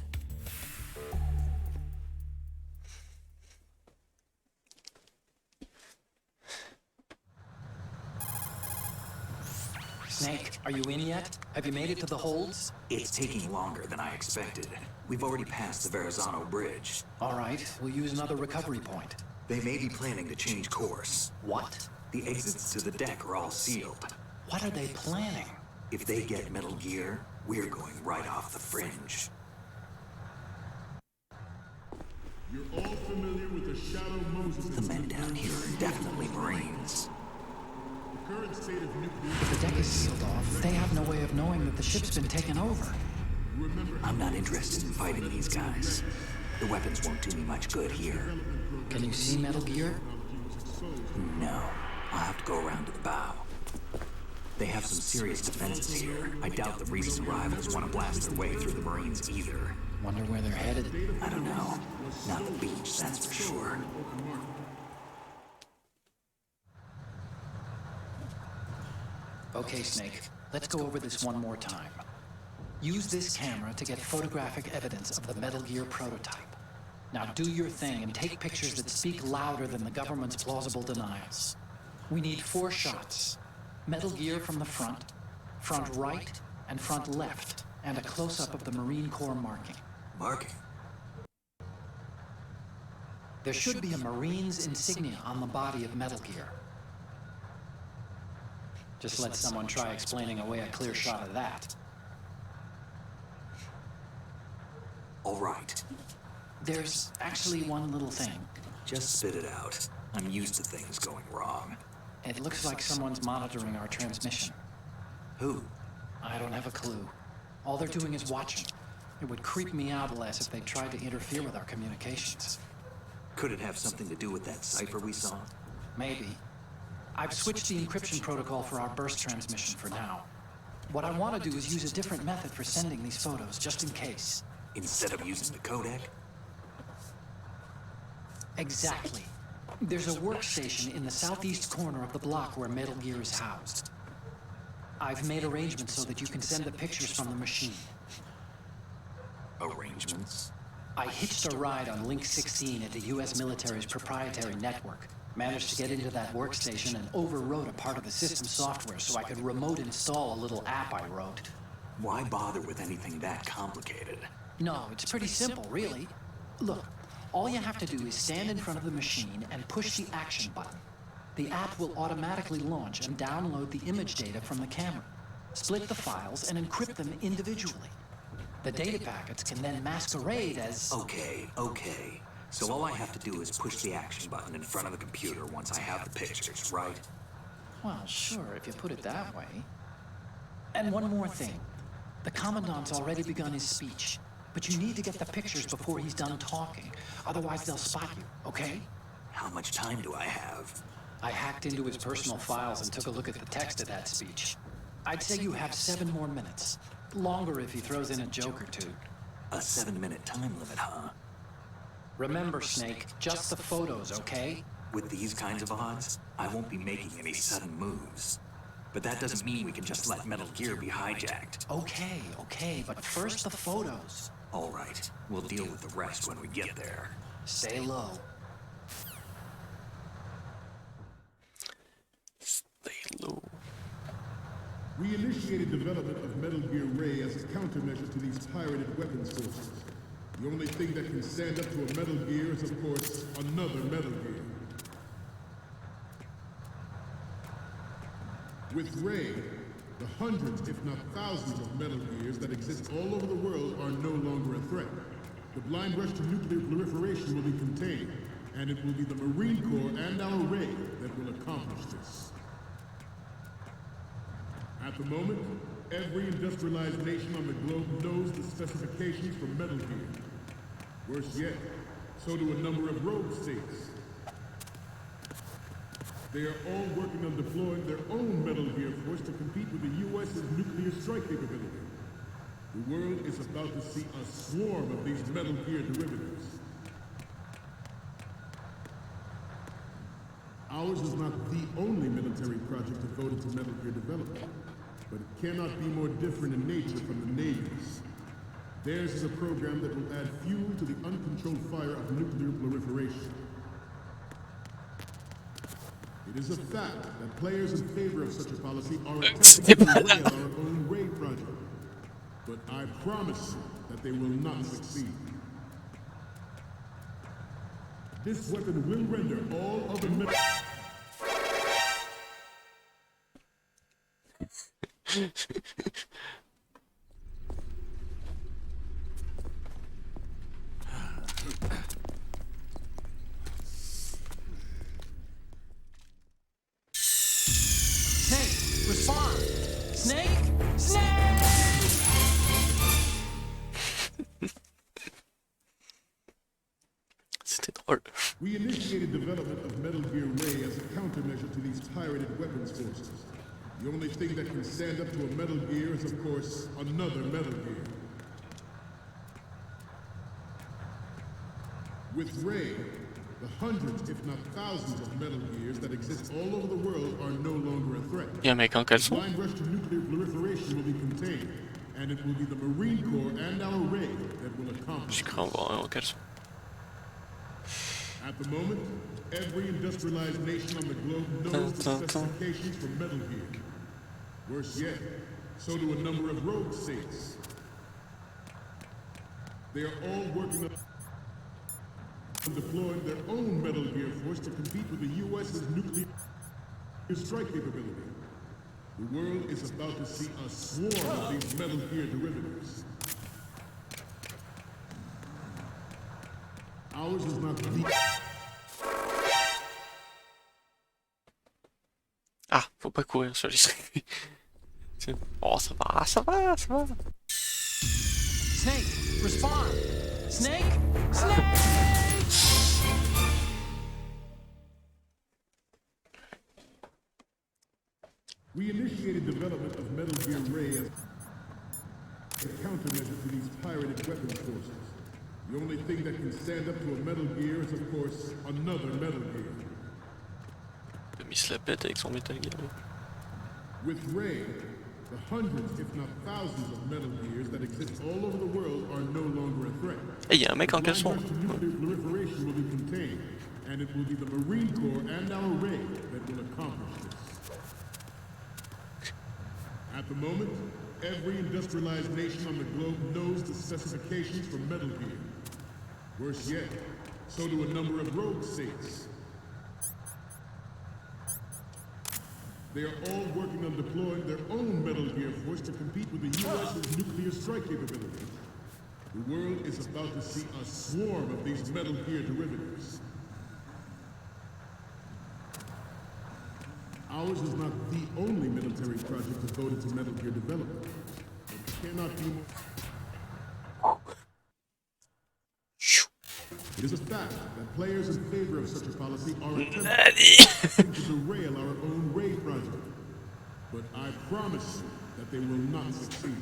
Snake, are you in yet? Have you made it to the holds? It's taking longer than I expected. We've already passed the Verrazano Bridge. All right, we'll use another recovery point. They may be planning to change course. What? The exits to the deck are all sealed. What are they planning? If they get Metal Gear, we're going right off the fringe. You're all familiar with the Shadow Moses. The men down here are definitely Marines. The current state of nuclear... If the deck is sealed off, they have no way of knowing that the ship's been taken over. I'm not interested in fighting these guys. The weapons won't do me much good here. Can you see Metal Gear? No. I'll have to go around to the bow. They have some serious defenses here. I doubt the recent arrivals want to blast their way through the Marines either. Wonder where they're headed. I don't know. Not the beach, that's for sure. Okay, Snake. Let's go over this one more time. Use this camera to get photographic evidence of the Metal Gear prototype. Now do your thing and take pictures that speak louder than the government's plausible denials. We need 4 shots. Metal Gear from the front right, and front left, and a close-up of the Marine Corps marking. Marking? There should be a Marine's insignia on the body of Metal Gear. Just let someone try explaining away a clear shot of that. All right. There's actually one little thing. Just spit it out. I'm used to things going wrong. It looks like someone's monitoring our transmission. Who? I don't have a clue. All they're doing is watching. It would creep me out less if they tried to interfere with our communications. Could it have something to do with that cipher we saw? Maybe. I've switched the encryption protocol for our burst transmission for now. What I want to do is use a different method for sending these photos, just in case. Instead of using the codec? Exactly. There's a workstation in the southeast corner of the block where Metal Gear is housed. I've made arrangements so that you can send the pictures from the machine. Arrangements? I hitched a ride on Link 16 at the U.S. military's proprietary network. Managed to get into that workstation and overwrote a part of the system software so I could remote install a little app I wrote. Why bother with anything that complicated? No, it's pretty simple, really. Look, all you have to do is stand in front of the machine and push the action button. The app will automatically launch and download the image data from the camera, split the files, and encrypt them individually. The data packets can then masquerade as... Okay. So all I have to do is push the action button in front of the computer once I have the pictures, right? Well, sure, if you put it that way. And one more thing. The Commandant's already begun his speech, but you need to get the pictures before he's done talking. Otherwise, they'll spot you, okay? How much time do I have? I hacked into his personal files and took a look at the text of that speech. I'd say you have 7 more minutes. Longer if he throws in a joke or two. A 7-minute time limit, huh? Remember, Snake, just the photos, okay? With these kinds of odds, I won't be making any sudden moves. But that doesn't mean we can just let Metal Gear be hijacked. Okay, but first the photos. All right, we'll deal with the rest when we get there. Stay low. Stay low. We initiated development of Metal Gear Ray as a countermeasure to these pirated weapons sources. The only thing that can stand up to a Metal Gear is, of course, another Metal Gear. With Ray, the hundreds, if not thousands of Metal Gears that exist all over the world are no longer a threat. The blind rush to nuclear proliferation will be contained, and it will be the Marine Corps and our Ray that will accomplish this. At the moment, every industrialized nation on the globe knows the specifications for Metal Gear. Worse yet, so do a number of rogue states. They are all working on deploying their own Metal Gear force to compete with the U.S.'s nuclear strike capability. The world is about to see a swarm of these Metal Gear derivatives. Ours is not the only military project devoted to Metal Gear development, but it cannot be more different in nature from the Navy's. Theirs is a program that will add fuel to the uncontrolled fire of nuclear proliferation. It is a fact that players in favor of such a policy are attempting to derail our own Ray project. But I promise you that they will not succeed. This weapon will render all other metal... Snake, respond! Snake! Snake! C'était drôle. We initiated development of Metal Gear Ray as a countermeasure to these pirated weapons forces. The only thing that can stand up to a Metal Gear is, of course, another Metal Gear. With Ray, the hundreds, if not thousands, of Metal Gears that exist all over the world are no longer a threat. Il y a un mec en caleçon. The blind rush to nuclear proliferation will be contained, and it will be the Marine Corps and our Ray that will accomplish. J'ai cru en voir un en caleçon. At the moment, every industrialized nation on the globe knows the specifications for Metal Gear. Worse yet, so do a number of rogue states. They are all working on deploying their own Metal Gear force to compete with the U.S.'s nuclear strike capability. The world is about to see a swarm of these Metal Gear derivatives. Ours is not the... Ah, faut pas courir sur les circuits. Oh, ça va, ça va, ça va. Snake, respond! Snake! Snake! We initiated development of Metal Gear Ray as a countermeasure to these pirated weapons forces. The only thing that can stand up to a Metal Gear is, of course, another Metal Gear. Il a mis la pète avec son Metal Gear. With Ray, the hundreds, if not thousands, of Metal Gears that exist all over the world are no longer a threat. Et il y a un mec en The caleçon. blind rush to nuclear proliferation will be contained, and it will be the Marine Corps and our Ray that will accomplish this. At the moment, every industrialized nation on the globe knows the specifications for Metal Gear. Worse yet, so do a number of rogue states. They are all working on deploying their own Metal Gear force to compete with the U.S.'s nuclear strike capability. The world is about to see a swarm of these Metal Gear derivatives. Ours is not the only military project devoted to Metal Gear development. It cannot be more... It is a fact that players in favor of such a policy are attempting to derail our own Ray project. But I promise you that they will not succeed.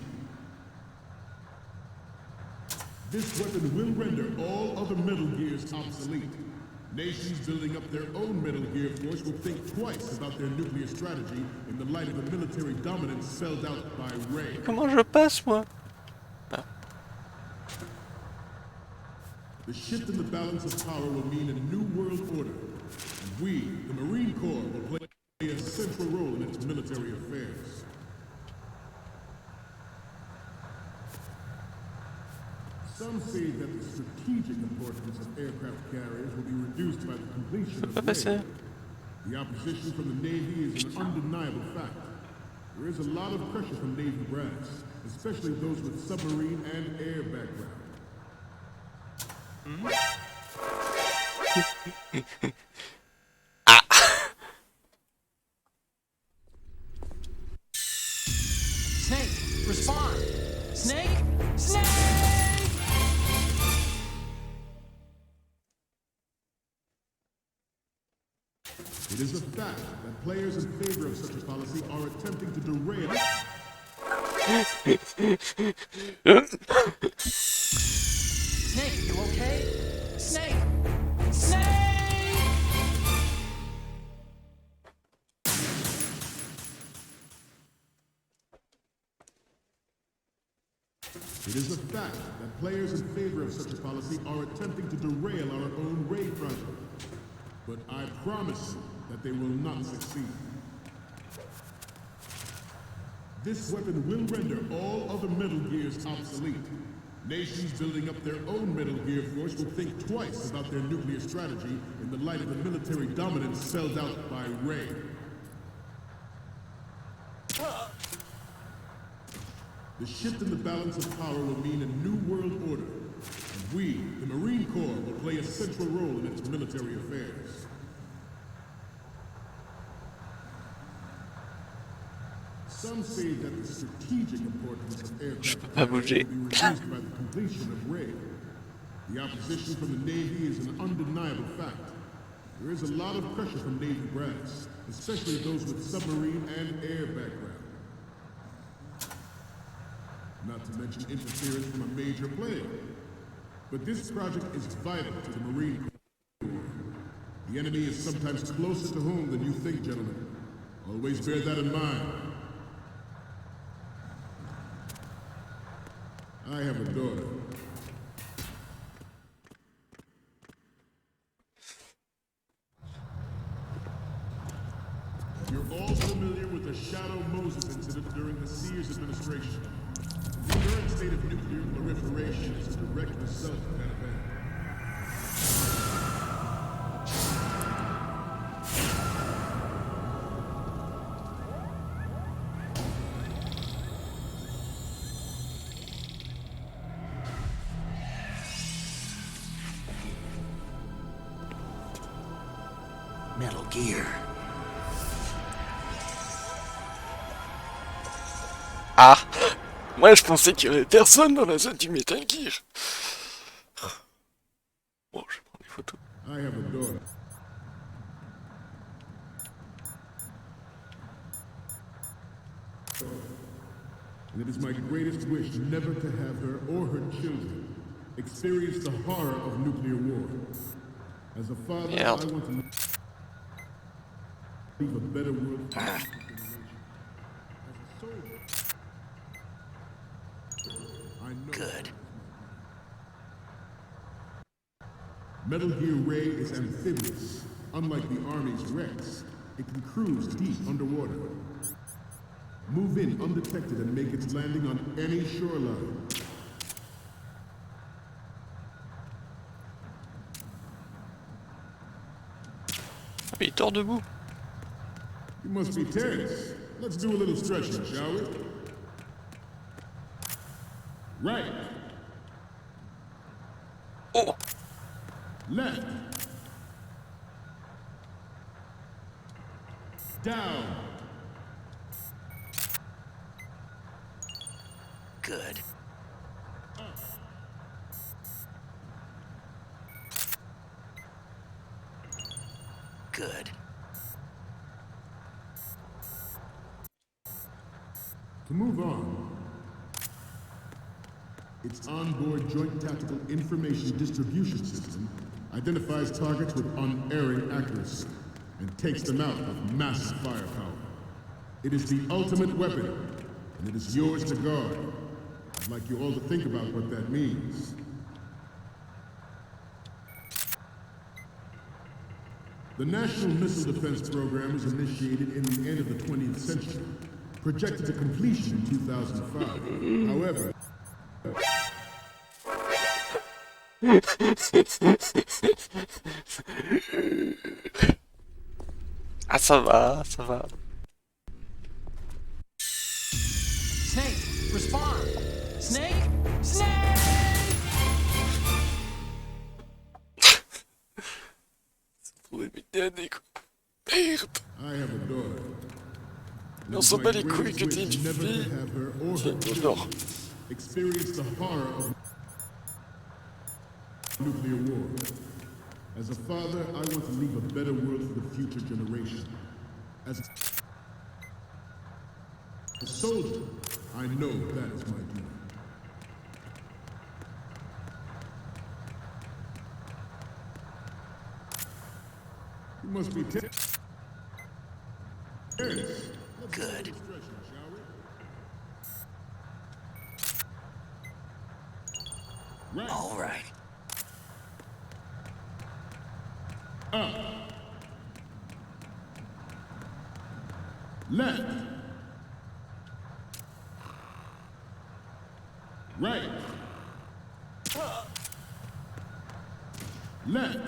This weapon will render all other Metal Gears obsolete. Nations building up their own Metal Gear force will think twice about their nuclear strategy in the light of the military dominance spelled out by Ray. Comment je passe, moi? Ah. The shift in the balance of power will mean a new world order, and we, the Marine Corps, will play a central role in its military affairs. Some say that the strategic importance of aircraft carriers will be reduced by the completion of Ray. The opposition from the Navy is an undeniable fact. There is a lot of pressure from Navy brass, especially those with submarine and air background. Ah. Snake, respond! Snake! Snake! It is a fact that players in favor of such a policy are attempting to derail... Snake, you okay? Snake! Snake! It is a fact that players in favor of such a policy are attempting to derail our own Ray project. But I promise you that they will not succeed. This weapon will render all other Metal Gears obsolete. Nations building up their own Metal Gear force will think twice about their nuclear strategy in the light of the military dominance spelled out by Ray. The shift in the balance of power will mean a new world order, and we, the Marine Corps, will play a central role in its military affairs. Some say that the strategic importance of aircraft will be reduced by the completion of Ray. The opposition from the Navy is an undeniable fact. There is a lot of pressure from Navy brass, especially those with submarine and air background. Not to mention interference from a major player. But this project is vital to the Marine Corps. The enemy is sometimes closer to home than you think, gentlemen. Always bear that in mind. I have a daughter. You're all familiar with the Shadow Moses incident during the Sears administration. The current state of nuclear proliferation is a direct result of that event. Metal Gear. Ah, moi je pensais qu'il y avait personne dans la zone du Metal Gear. Bon, je vais prendre des photos. I have a daughter. And it is my greatest wish never to have her or her children experience the horror of nuclear war. As a father, I want to leave a better world for the future generation. As a soldier, I know. Good. Metal Gear Ray is amphibious. Unlike the Army's Rex, it can cruise deep underwater. Move in undetected and make its landing on any shoreline. Mais il tord debout. You must be tense. Let's do a little stretching, shall we? Right. Oh. Left. Down. Good. Good. To move on, its onboard Joint Tactical Information Distribution System identifies targets with unerring accuracy and takes them out with massive firepower. It is the ultimate weapon, and it is yours to guard. I'd like you all to think about what that means. The National Missile Defense Program was initiated in the end of the 20th century, projected to completion in 2005. However, Ah, ça va, ça va. Snake, respond! Snake! Snake! C'est trop évident, quoi. Merde! I have a daughter. Mais on s'en bat les couilles que t'aies une fille. Tiens, dehors. Experience the horror of nuclear war. As a father, I want to leave a better world for the future generation. As a soldier, I know that is my duty. You must be tense. Good. Right. All right. Left. Right. Left.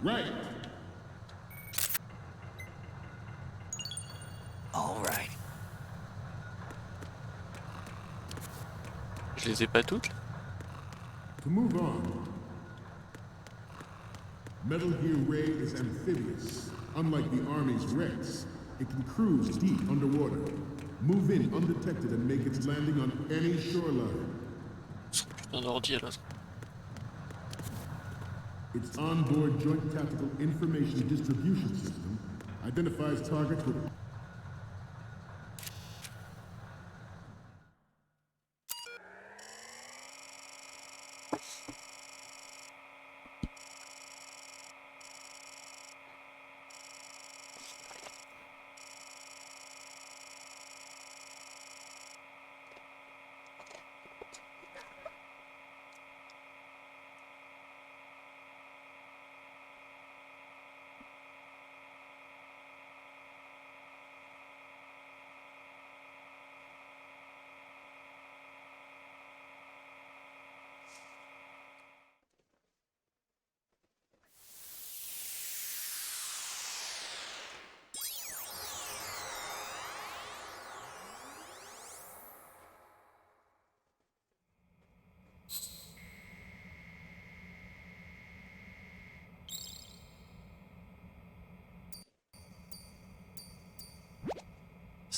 Right. All right. Je les ai pas toutes. To move on, Metal Gear Ray is amphibious. Unlike the Army's Rex, it can cruise deep underwater, move in undetected and make its landing on any shoreline. Putain d'ordi alors. Its onboard Joint Tactical Information Distribution System identifies targets with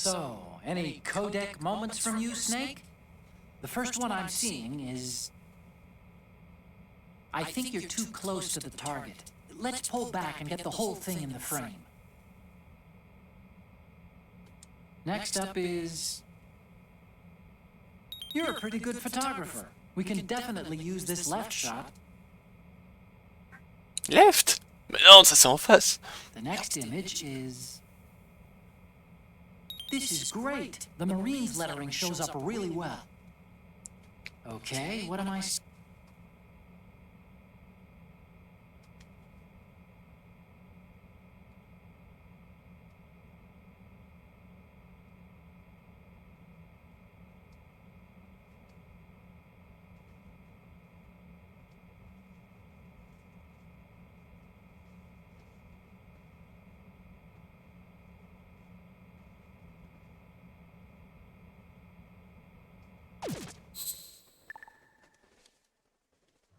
So, any codec moments from you, Snake? The first one I'm seeing is... I think you're too close to the target. Let's pull back and get the whole thing in the frame. Next up is... You're a pretty good photographer. We can definitely use this left shot. Left? Mais non, ça c'est en face. The next image is... This is great. The Marines lettering shows up really well. Okay, what am I...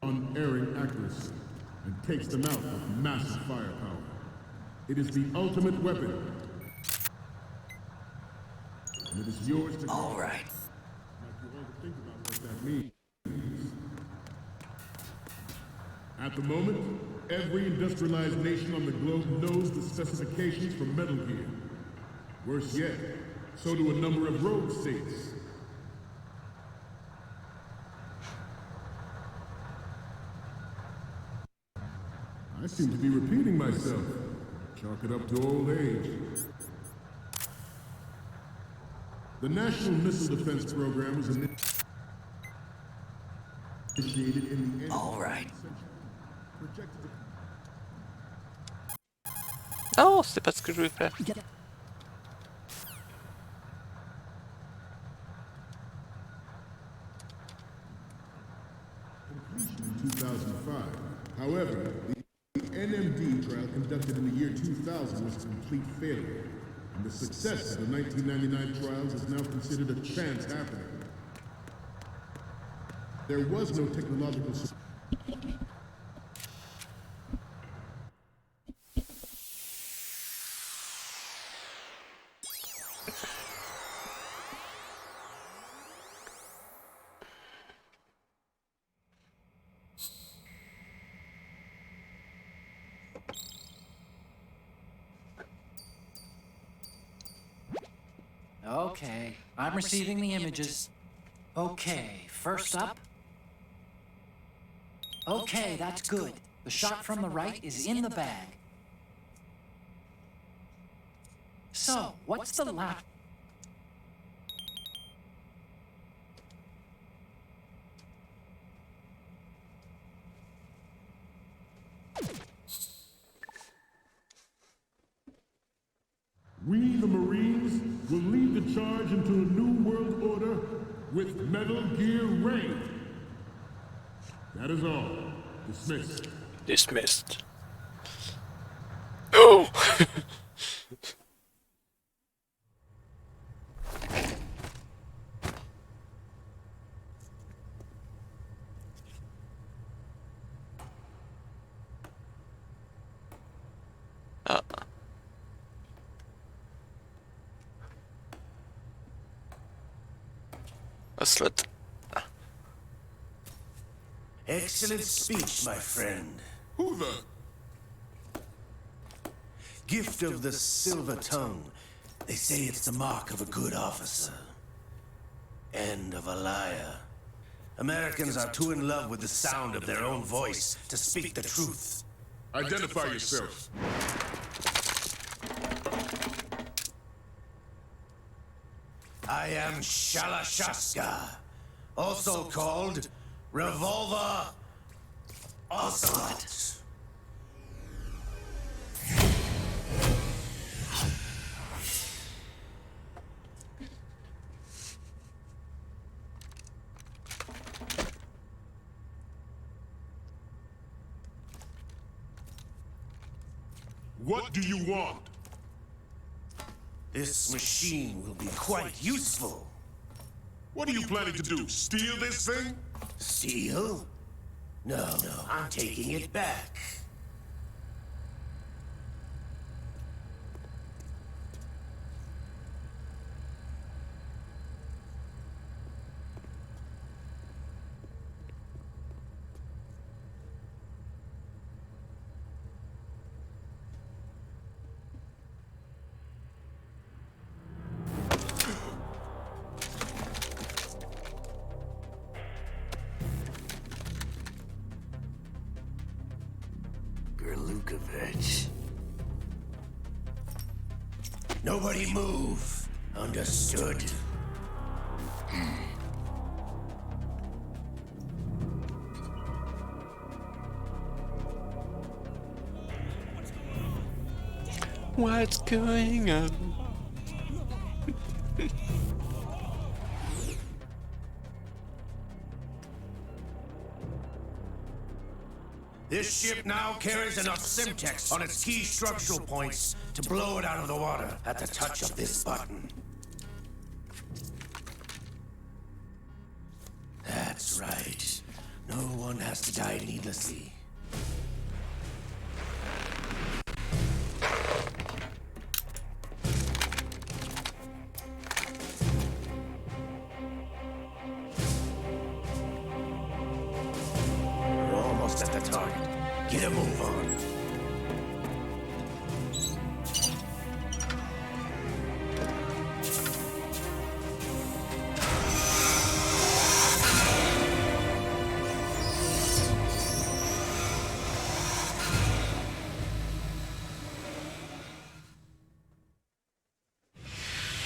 unerring accuracy and takes them out with massive firepower. It is the ultimate weapon. And it is yours to... All right. I'd like you all to think about what that means. At the moment, every industrialized nation on the globe knows the specifications for Metal Gear. Worse yet, so do a number of rogue states. I seem to be repeating myself. Chalk it up to old age. The National Missile Defense Program was initiated in the end All right. projected to... Non, c'est pas ce que je voulais faire. completion in 2005. However, the NMD trial conducted in the year 2000 was a complete failure, and the success of the 1999 trials is now considered a chance happening. There was no technological Okay, I'm receiving the images. Okay, first up. Okay, that's good. The shot from the right is in the bag. So, what's the last? We, the Marines, will lead the charge into a new world order with Metal Gear Ray. That is all. Dismissed. Dismissed. Oh! Ah. A slut. Excellent speech, my friend. Who the? Gift of the silver tongue. They say it's the mark of a good officer. And of a liar. Americans are too in love with the sound of their own voice to speak the truth. Identify yourself. I am Shalashaska, also called Revolver Ocelot. What do you want? This machine will be quite useful. What are you planning to do? Steal this thing? Steal? No, I'm taking it back. Nobody move. Understood? What's going on? This ship now carries enough Simtex on its key structural points to blow it out of the water at the touch of this button. That's right. No one has to die needlessly. We're almost at the target. Get a move on.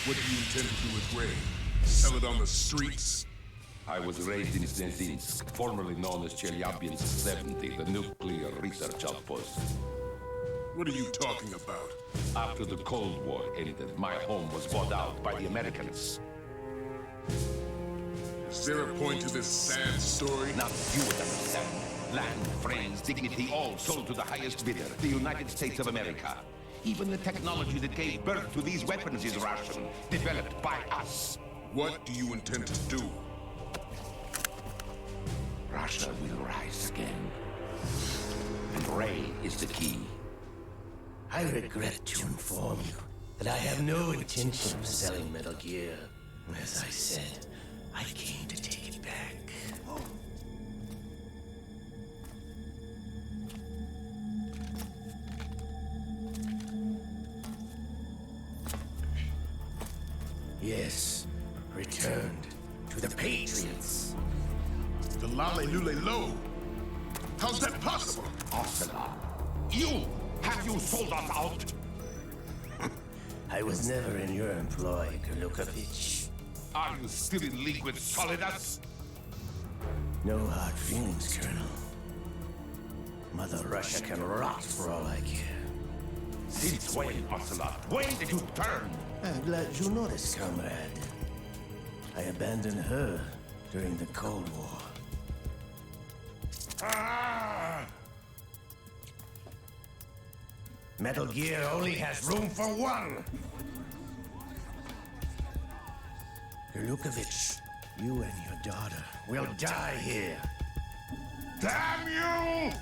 What do you intend to do with Ray? Sell it on the streets? I was raised in Zenzinsk, formerly known as Chelyabinsk 70, the nuclear research outpost. What are you talking about? After the Cold War ended, my home was bought out by the Americans. Is there a point to this sad story? Not you would understand. Land, friends, dignity, all sold to the highest bidder, the United States of America. Even the technology that gave birth to these weapons is Russian, developed by us. What do you intend to do? Russia will rise again. And Ray is the key. I regret to inform you that I have no intention of selling Metal Gear. As I said, I came to take it back. Yes, returned to the Patriots. The Lale Lule Lo? How's that possible? Ocelot, have you sold us out? I was never in your employ, Kurlukovich. Are you still in league with Solidus? No hard feelings, Colonel. Mother Russia can rot for all I care. Since when, Ocelot? When did you turn? I'm glad you noticed, comrade. I abandoned her during the Cold War. Ah! Metal Gear only has room for one! Lukovich, you and your daughter will die here. Damn you!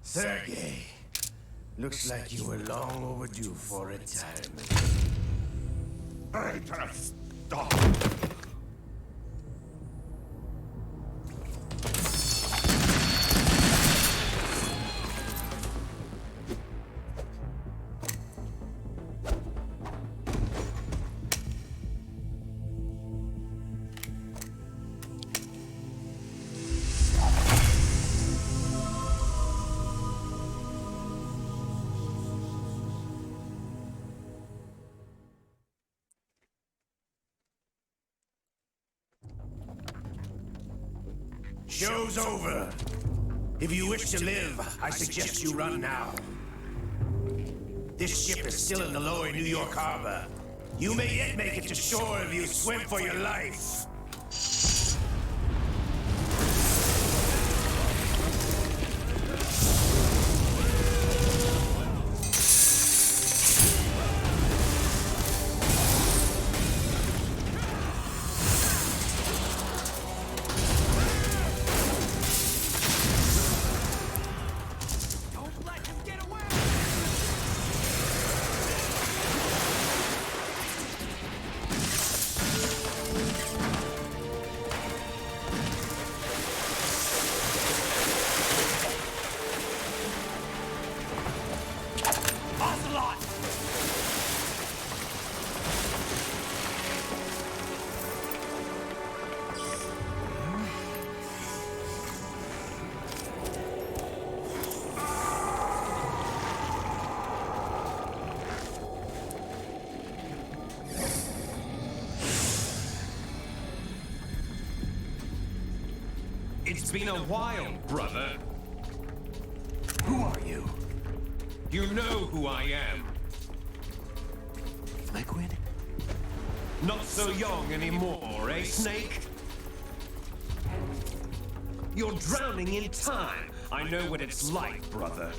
Sergei, looks like you were long overdue for retirement. Traitor, stop! Show's over. If you wish to live, I suggest you run now. This ship is still in the lower New York harbor. You may yet make it to shore if you swim for your life. It's been a while, brother. Who are you? You know who I am. Liquid? Not so young anymore, eh, Snake? You're drowning in time. I know what it's like, brother.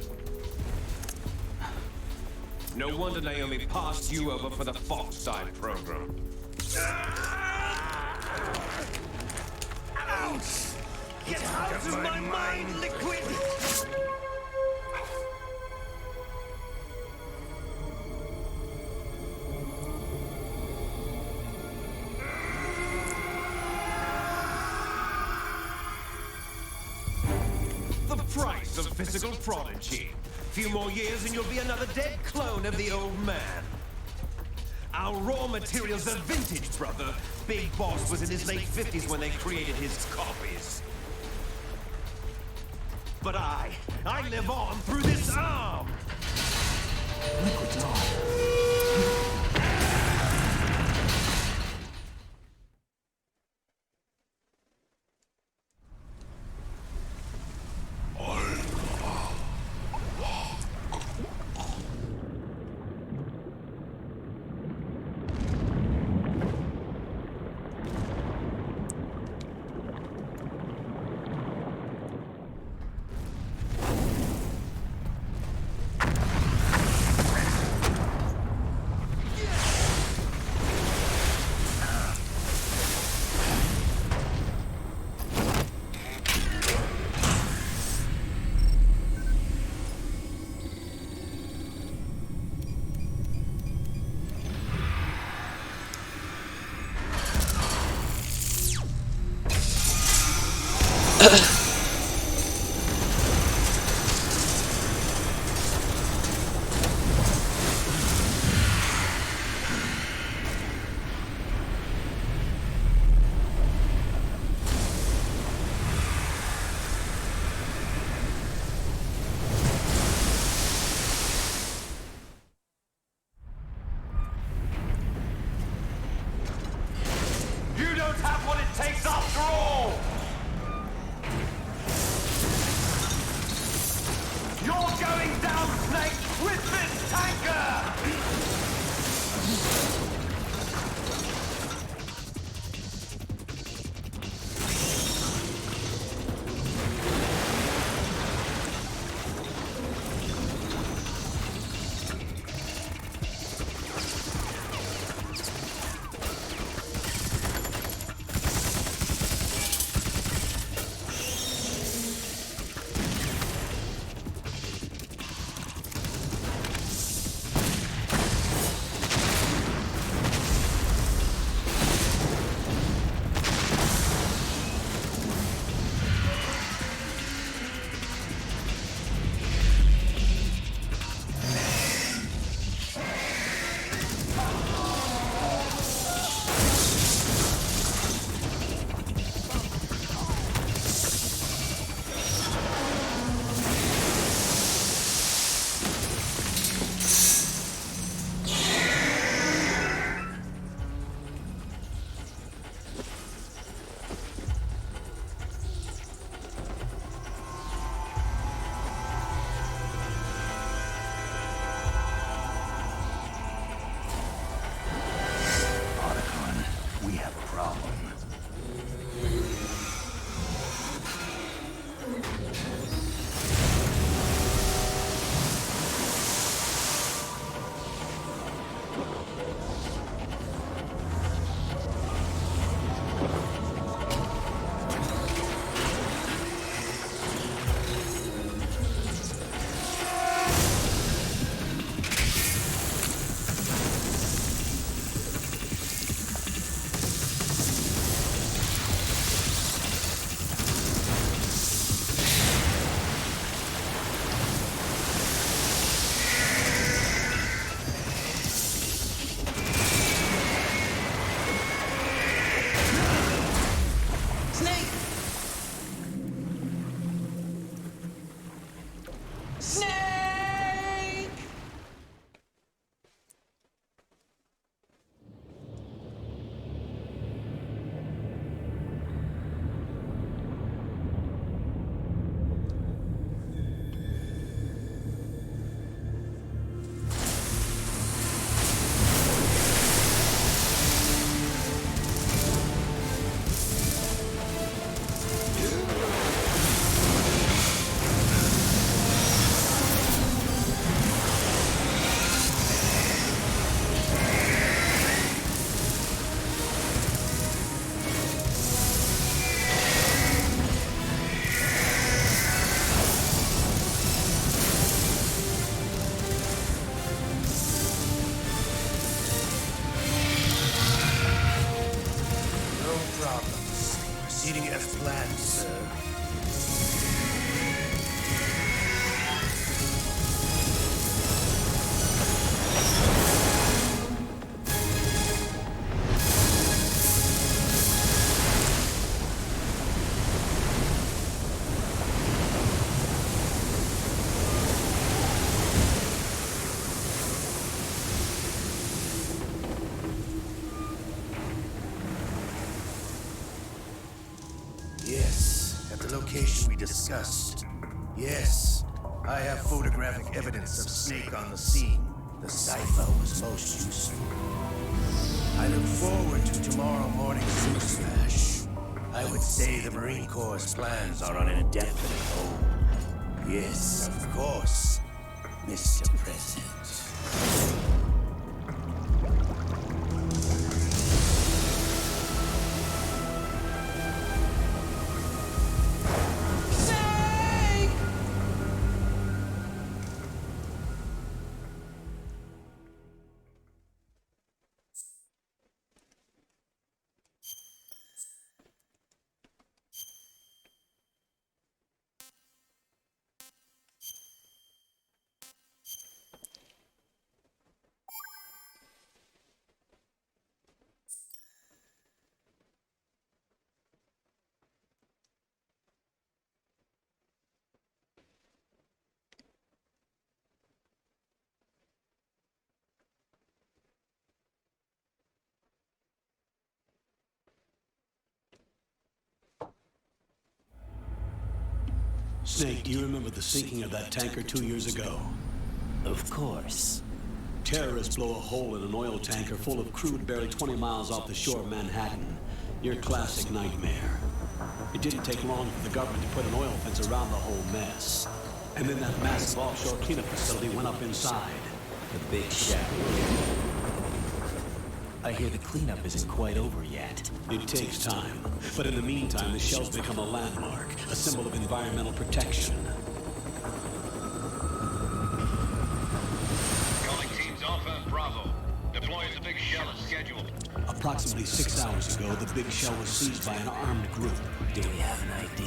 No wonder Naomi passed you over for the Foxside program. Ouch! Get out of my mind, Liquid! The price of physical prodigy. Few more years and you'll be another dead clone of the old man. Our raw materials are vintage, brother. Big Boss was in his late 50s when they created his copies. But I live on through this arm! Liquid's on. You're going down, Snake, with this tanker! We have a problem. Proceeding as planned, sir. Yes, at the location we discussed. Yes, I have photographic evidence of Snake on the scene. The cipher was most useful. I look forward to tomorrow morning's newsflash. I would say the Marine Corps' plans are on an indefinite hold. Yes, of course, Mr. President. Snake, do you remember the sinking of that tanker 2 years ago? Of course. Terrorists blow a hole in an oil tanker full of crude barely 20 miles off the shore of Manhattan. Your classic nightmare. It didn't take long for the government to put an oil fence around the whole mess. And then that massive offshore cleanup facility went up inside. The big shell. I hear the cleanup isn't quite over yet. It takes time. But in the meantime, the shell's become a landmark, a symbol of environmental protection. Calling teams Alpha and Bravo. Deploying the big shell as scheduled. Approximately 6 hours ago, the big shell was seized by an armed group. Do we have an ID?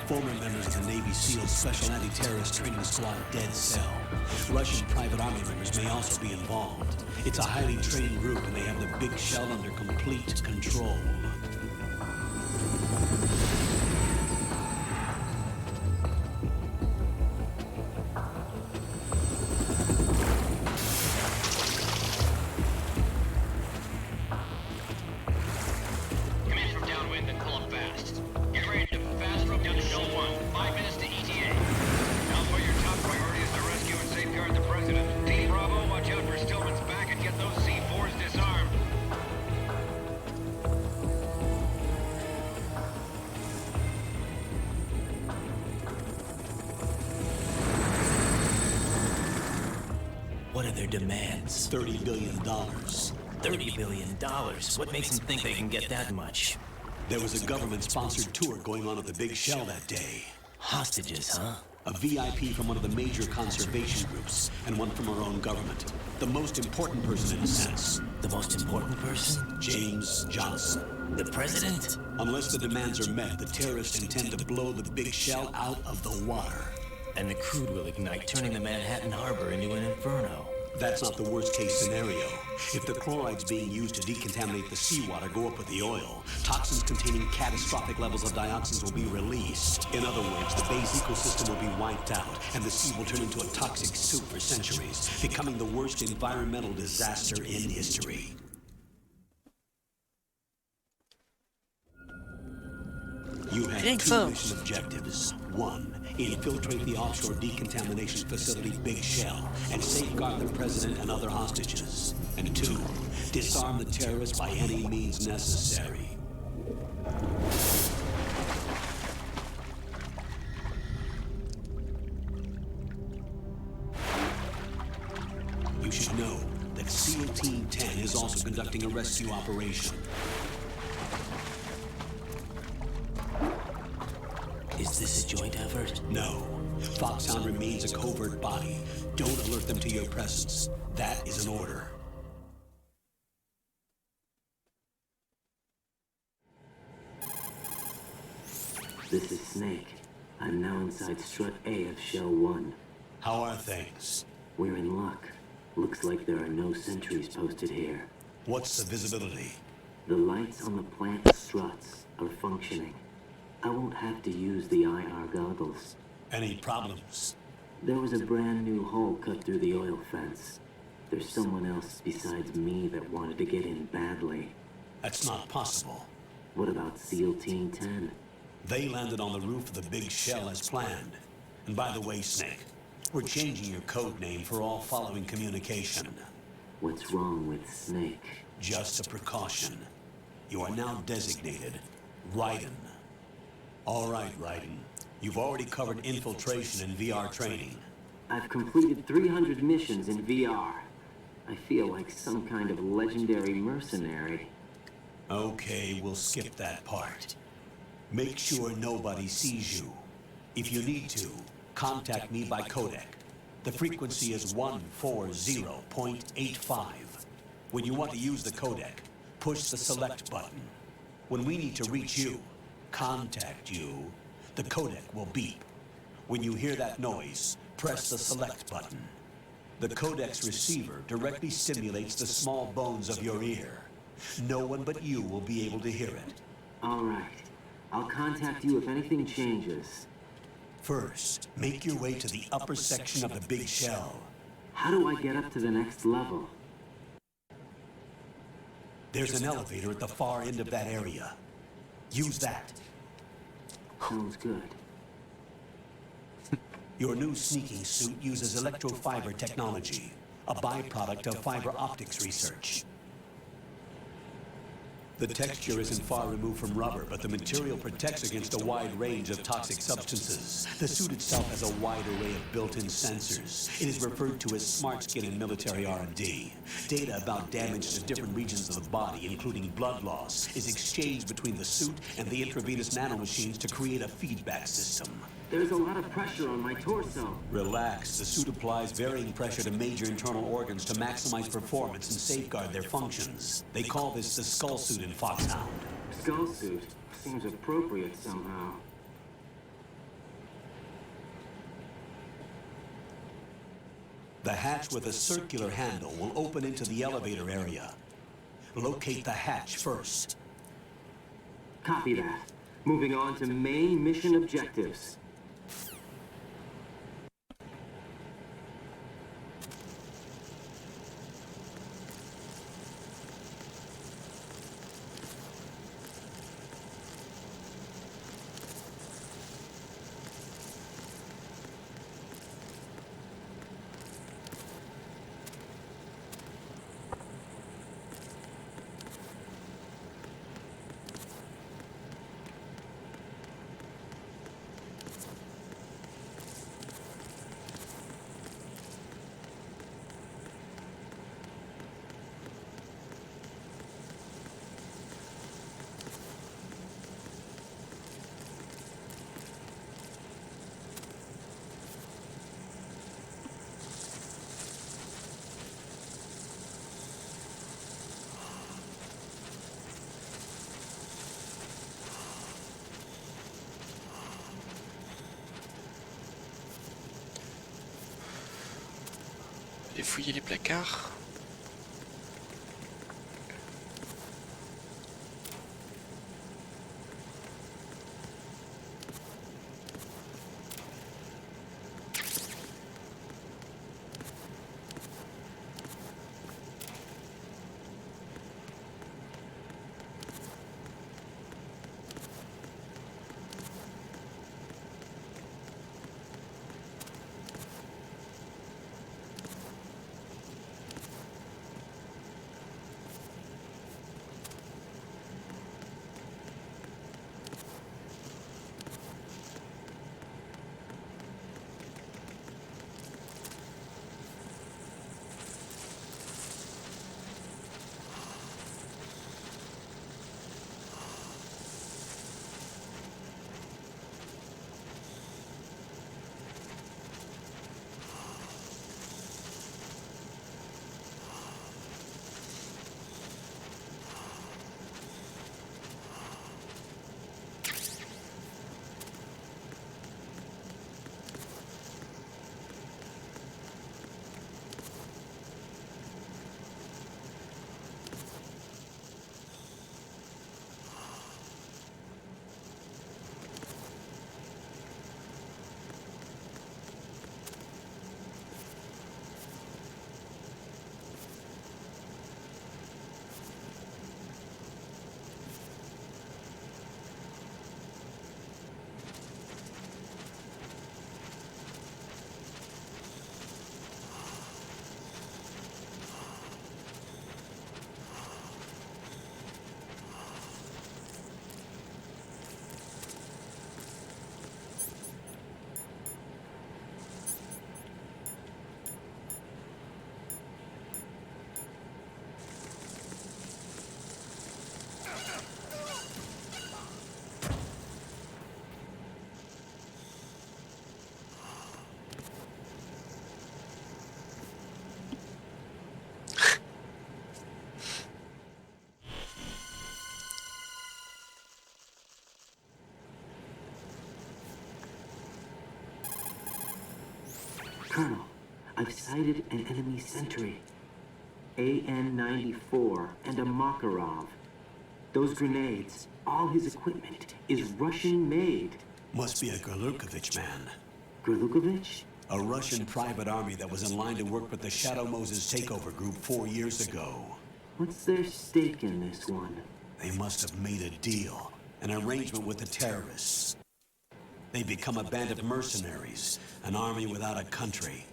Former members of the Navy SEAL Special Anti-Terrorist Training Squad Dead Cell. Russian private army members may also be involved. It's a highly trained group and they have the big shell under complete control. Come in from downwind and pull up fast. Get ready to fast rope down to Shell 1. 5 minutes to ETA. Alpha, your top priority is to rescue and safeguard the President. Team Bravo, watch out for Stillman's back and get those C4s disarmed. What are their demands? $30 billion. $30 billion? What makes them think they can get that much? There was a government-sponsored tour going on at the big shell that day. Hostages, huh? A VIP from one of the major conservation groups, and one from our own government. The most important person in a sense. The most important person? James Johnson. The president? Unless the demands are met, the terrorists intend to blow the big shell out of the water. And the crude will ignite, turning the Manhattan Harbor into an inferno. That's not the worst-case scenario. If the chlorides being used to decontaminate the seawater go up with the oil, toxins containing catastrophic levels of dioxins will be released. In other words, the bay's ecosystem will be wiped out, and the sea will turn into a toxic soup for centuries, becoming the worst environmental disaster in history. You have two mission objectives. 1. Infiltrate the offshore decontamination facility Big Shell and safeguard the president and other hostages. And 2. Disarm the terrorists by any means necessary. You should know that SEAL Team 10 is also conducting a rescue operation. Is this a joint effort? No. Foxhound remains a covert body. Don't alert them to your presence. That is an order. This is Snake. I'm now inside Strut A of Shell 1. How are things? We're in luck. Looks like there are no sentries posted here. What's the visibility? The lights on the plant struts are functioning. I won't have to use the IR goggles. Any problems? There was a brand new hole cut through the oil fence. There's someone else besides me that wanted to get in badly. That's not possible. What about SEAL Team 10? They landed on the roof of the Big Shell as planned. And by the way, Snake, we're changing your code name for all following communication. What's wrong with Snake? Just a precaution. You are now designated Raiden. All right, Raiden. You've already covered infiltration and VR training. I've completed 300 missions in VR. I feel like some kind of legendary mercenary. Okay, we'll skip that part. Make sure nobody sees you. If you need to, contact me by codec. The frequency is 140.85. When you want to use the codec, push the select button. When we need to reach you, contact you, the codec will beep. When you hear that noise, press the select button. The codec's receiver directly stimulates the small bones of your ear. No one but you will be able to hear it. All right. I'll contact you if anything changes. First, make your way to the upper section of the Big Shell. How do I get up to the next level? There's an elevator at the far end of that area. Use that. Sounds good. Your new sneaking suit uses electrofiber technology, a byproduct of fiber optics research. The texture isn't far removed from rubber, but the material protects against a wide range of toxic substances. The suit itself has a wide array of built-in sensors. It is referred to as smart skin in military R&D. Data about damage to different regions of the body, including blood loss, is exchanged between the suit and the intravenous nanomachines to create a feedback system. There's a lot of pressure on my torso. Relax. The suit applies varying pressure to major internal organs to maximize performance and safeguard their functions. They call this the skull suit in Foxhound. Skull suit seems appropriate somehow. The hatch with a circular handle will open into the elevator area. Locate the hatch first. Copy that. Moving on to main mission objectives. Et fouiller les placards. Colonel, I've sighted an enemy sentry. AN-94 and a Makarov. Those grenades, all his equipment, is Russian-made. Must be a Gorlukovich man. Gorlukovich? A Russian private army that was in line to work with the Shadow Moses takeover group 4 years ago. What's their stake in this one? They must have made a deal, an arrangement with the terrorists. They become a band of mercenaries, an army without a country.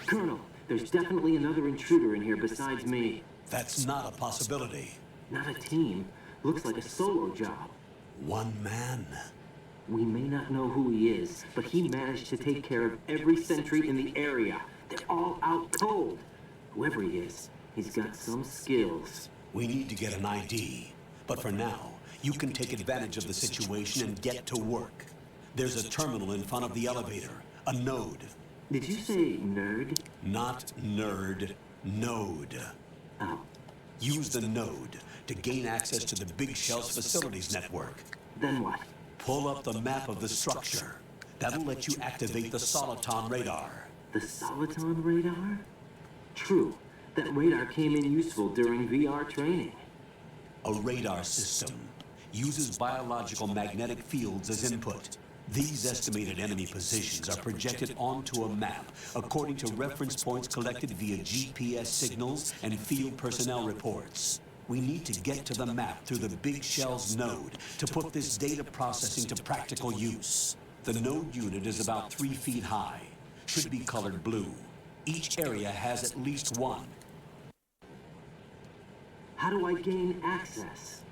Colonel, there's definitely another intruder in here besides me. That's not a possibility. Not a team. Looks like a solo job. One man. We may not know who he is, but he managed to take care of every sentry in the area. They're all out cold. Whoever he is, he's got some skills. We need to get an ID. But for now, you can take advantage of the situation and get to work. There's a terminal in front of the elevator. A node. Did you say nerd? Not nerd. Node. Oh. Use the node to gain access to the Big Shell's facilities network. Then what? Pull up the map of the structure. That'll let you activate the Soliton radar. The Soliton radar? True. That radar came in useful during VR training. A radar system uses biological magnetic fields as input. These estimated enemy positions are projected onto a map according to reference points collected via GPS signals and field personnel reports. We need to get to the map through the Big Shell's node to put this data processing to practical use. The node unit is about 3 feet high, should be colored blue. Each area has at least one. How do I gain access?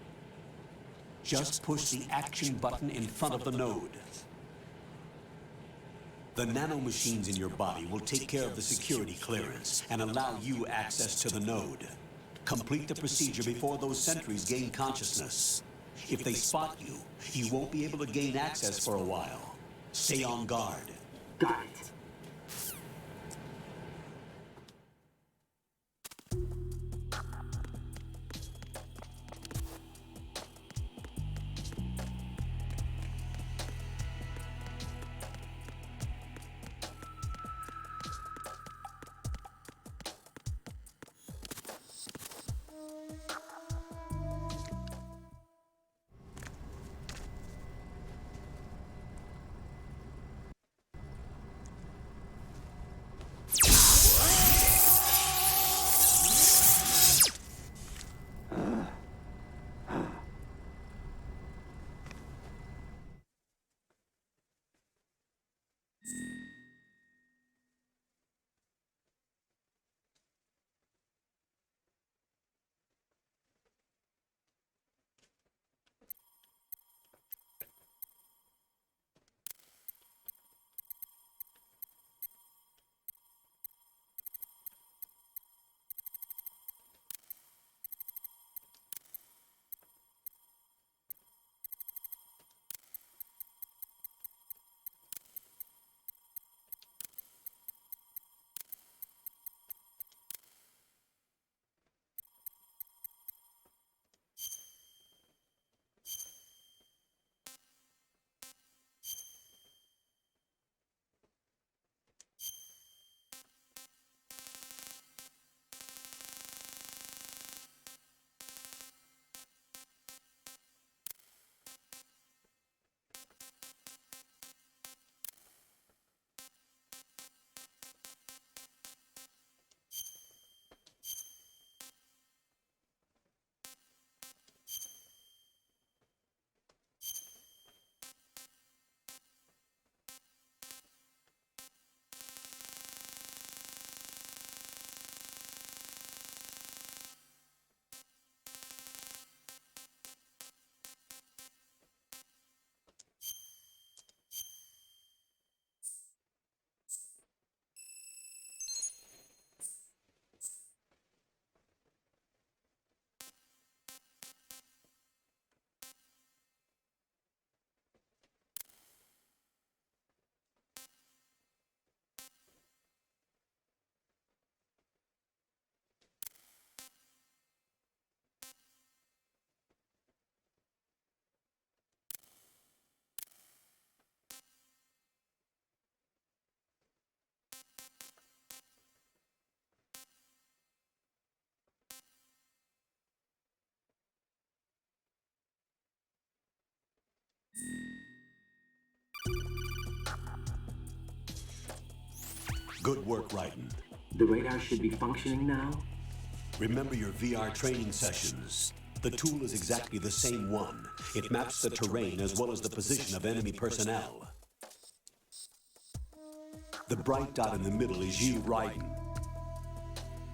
Just push the action button in front of the node. The nanomachines in your body will take care of the security clearance and allow you access to the node. Complete the procedure before those sentries gain consciousness. If they spot you, you won't be able to gain access for a while. Stay on guard. Got it. Good work, Raiden. The radar should be functioning now? Remember your VR training sessions. The tool is exactly the same one. It maps the terrain as well as the position of enemy personnel. The bright dot in the middle is you, Raiden.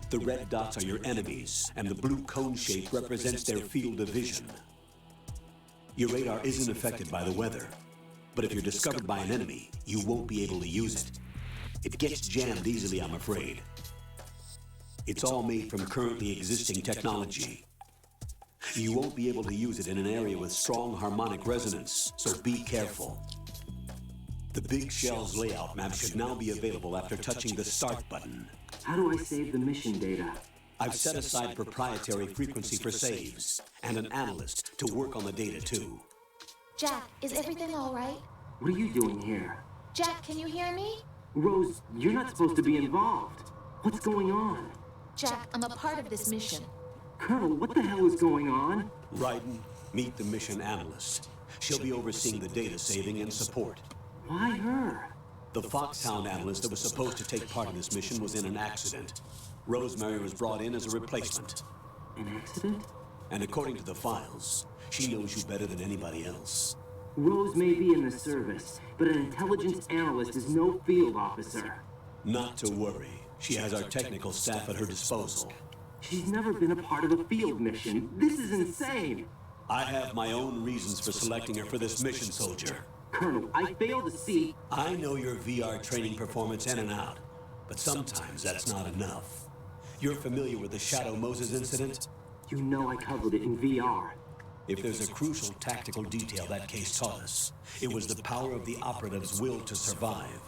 The red dots are your enemies, and the blue cone shape represents their field of vision. Your radar isn't affected by the weather, but if you're discovered by an enemy, you won't be able to use it. It gets jammed easily, I'm afraid. It's all made from currently existing technology. You won't be able to use it in an area with strong harmonic resonance, so be careful. The Big Shell's layout map should now be available after touching the Start button. How do I save the mission data? I've set aside proprietary frequency for saves, and an analyst to work on the data too. Jack, is everything all right? What are you doing here? Jack, can you hear me? Rose, you're not supposed to be involved. What's going on? Jack, I'm a part of this mission. Colonel, what the hell is going on? Raiden, meet the mission analyst. She'll be overseeing the data saving and support. Why her? The Foxhound analyst that was supposed to take part in this mission was in an accident. Rosemary was brought in as a replacement. An accident? And according to the files, she knows you better than anybody else. Rose may be in the service, but an intelligence analyst is no field officer. Not to worry. She has our technical staff at her disposal. She's never been a part of a field mission. This is insane. I have my own reasons for selecting her for this mission, soldier. Colonel, I fail to see... I know your VR training performance in and out, but sometimes that's not enough. You're familiar with the Shadow Moses incident? You know I covered it in VR. If there's a crucial tactical detail that case taught us, it was the power of the operative's will to survive.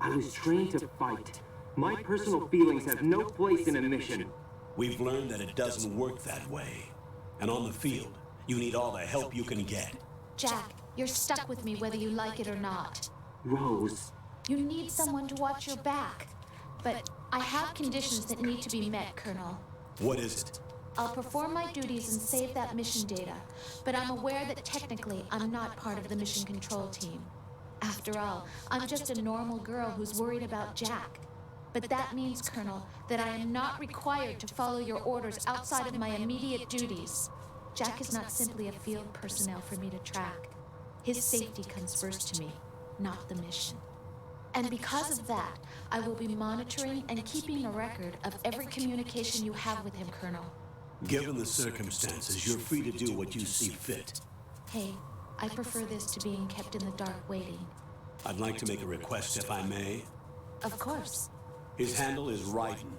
I was trained to fight. My personal feelings have no place in a mission. We've learned that it doesn't work that way. And on the field, you need all the help you can get. Jack, you're stuck with me whether you like it or not. Rose. You need someone to watch your back. But I have conditions that need to be met, Colonel. What is it? I'll perform my duties and save that mission data, but I'm aware that technically I'm not part of the mission control team. After all, I'm just a normal girl who's worried about Jack. But that means, Colonel, that I am not required to follow your orders outside of my immediate duties. Jack is not simply a field personnel for me to track. His safety comes first to me, not the mission. And because of that, I will be monitoring and keeping a record of every communication you have with him, Colonel. Given the circumstances, you're free to do what you see fit. Hey, I prefer this to being kept in the dark waiting. I'd like to make a request, if I may. Of course. His handle is Raiden.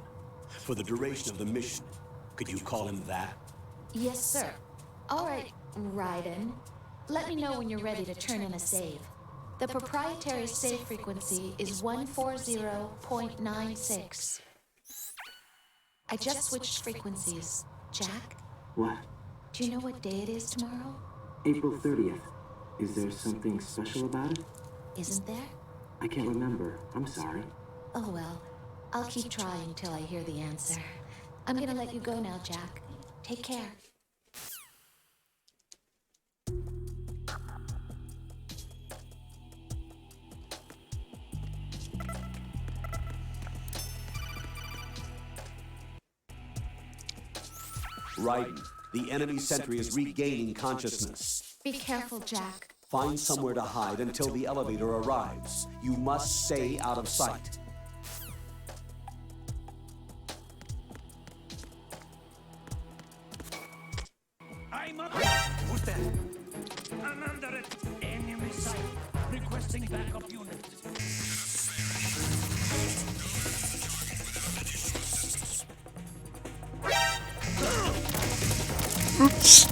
For the duration of the mission, could you call him that? Yes, sir. All right, Raiden. Let me know when you're ready to turn in a save. The proprietary save frequency is 140.96. I just switched frequencies. Jack? What? Do you know what day it is tomorrow? April 30th. Is there something special about it? Isn't there? I can't remember. I'm sorry. Oh well. I'll keep trying till I hear the answer. I'm gonna let you go now, Jack. Take care. Raiden, the enemy sentry is regaining consciousness. Be careful, Jack. Find somewhere to hide until the elevator arrives. You must stay out of sight. I'm up. Who's that? I'm under it. Enemy sight. Requesting backup unit. Oops.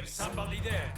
There's somebody there.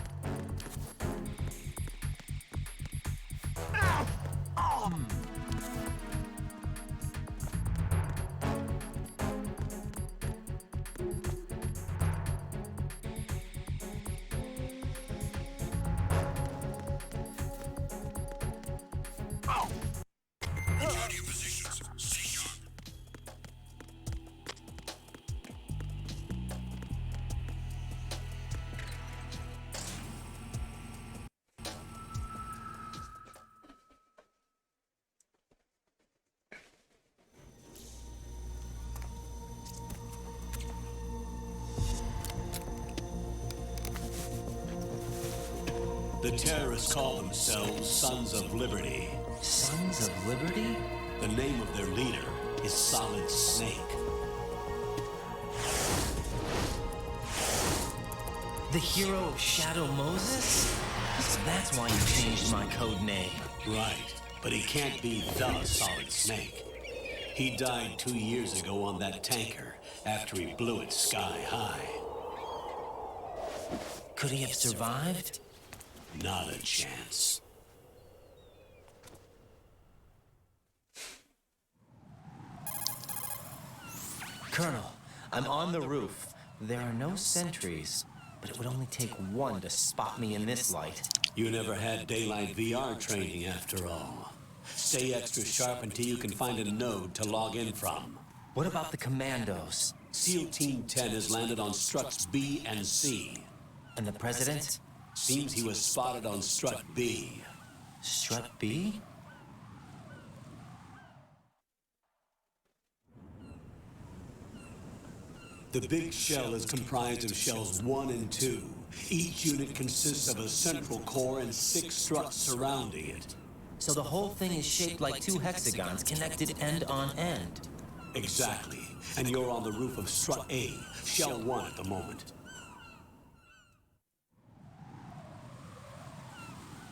The terrorists call themselves Sons of Liberty. Sons of Liberty? The name of their leader is Solid Snake. The hero of Shadow Moses? So that's why you changed my code name. Right, but he can't be the Solid Snake. He died 2 years ago on that tanker after he blew it sky high. Could he have survived? Not a chance. Colonel, I'm on the roof. There are no sentries, but it would only take one to spot me in this light. You never had daylight VR training after all. Stay extra sharp until you can find a node to log in from. What about the commandos? SEAL Team 10 has landed on struts B and C. And the president? Seems he was spotted on strut B. Strut B? The big shell is comprised of shells 1 and 2. Each unit consists of a central core and 6 struts surrounding it. So the whole thing is shaped like 2 hexagons connected end on end. Exactly. And you're on the roof of strut A, shell 1 at the moment.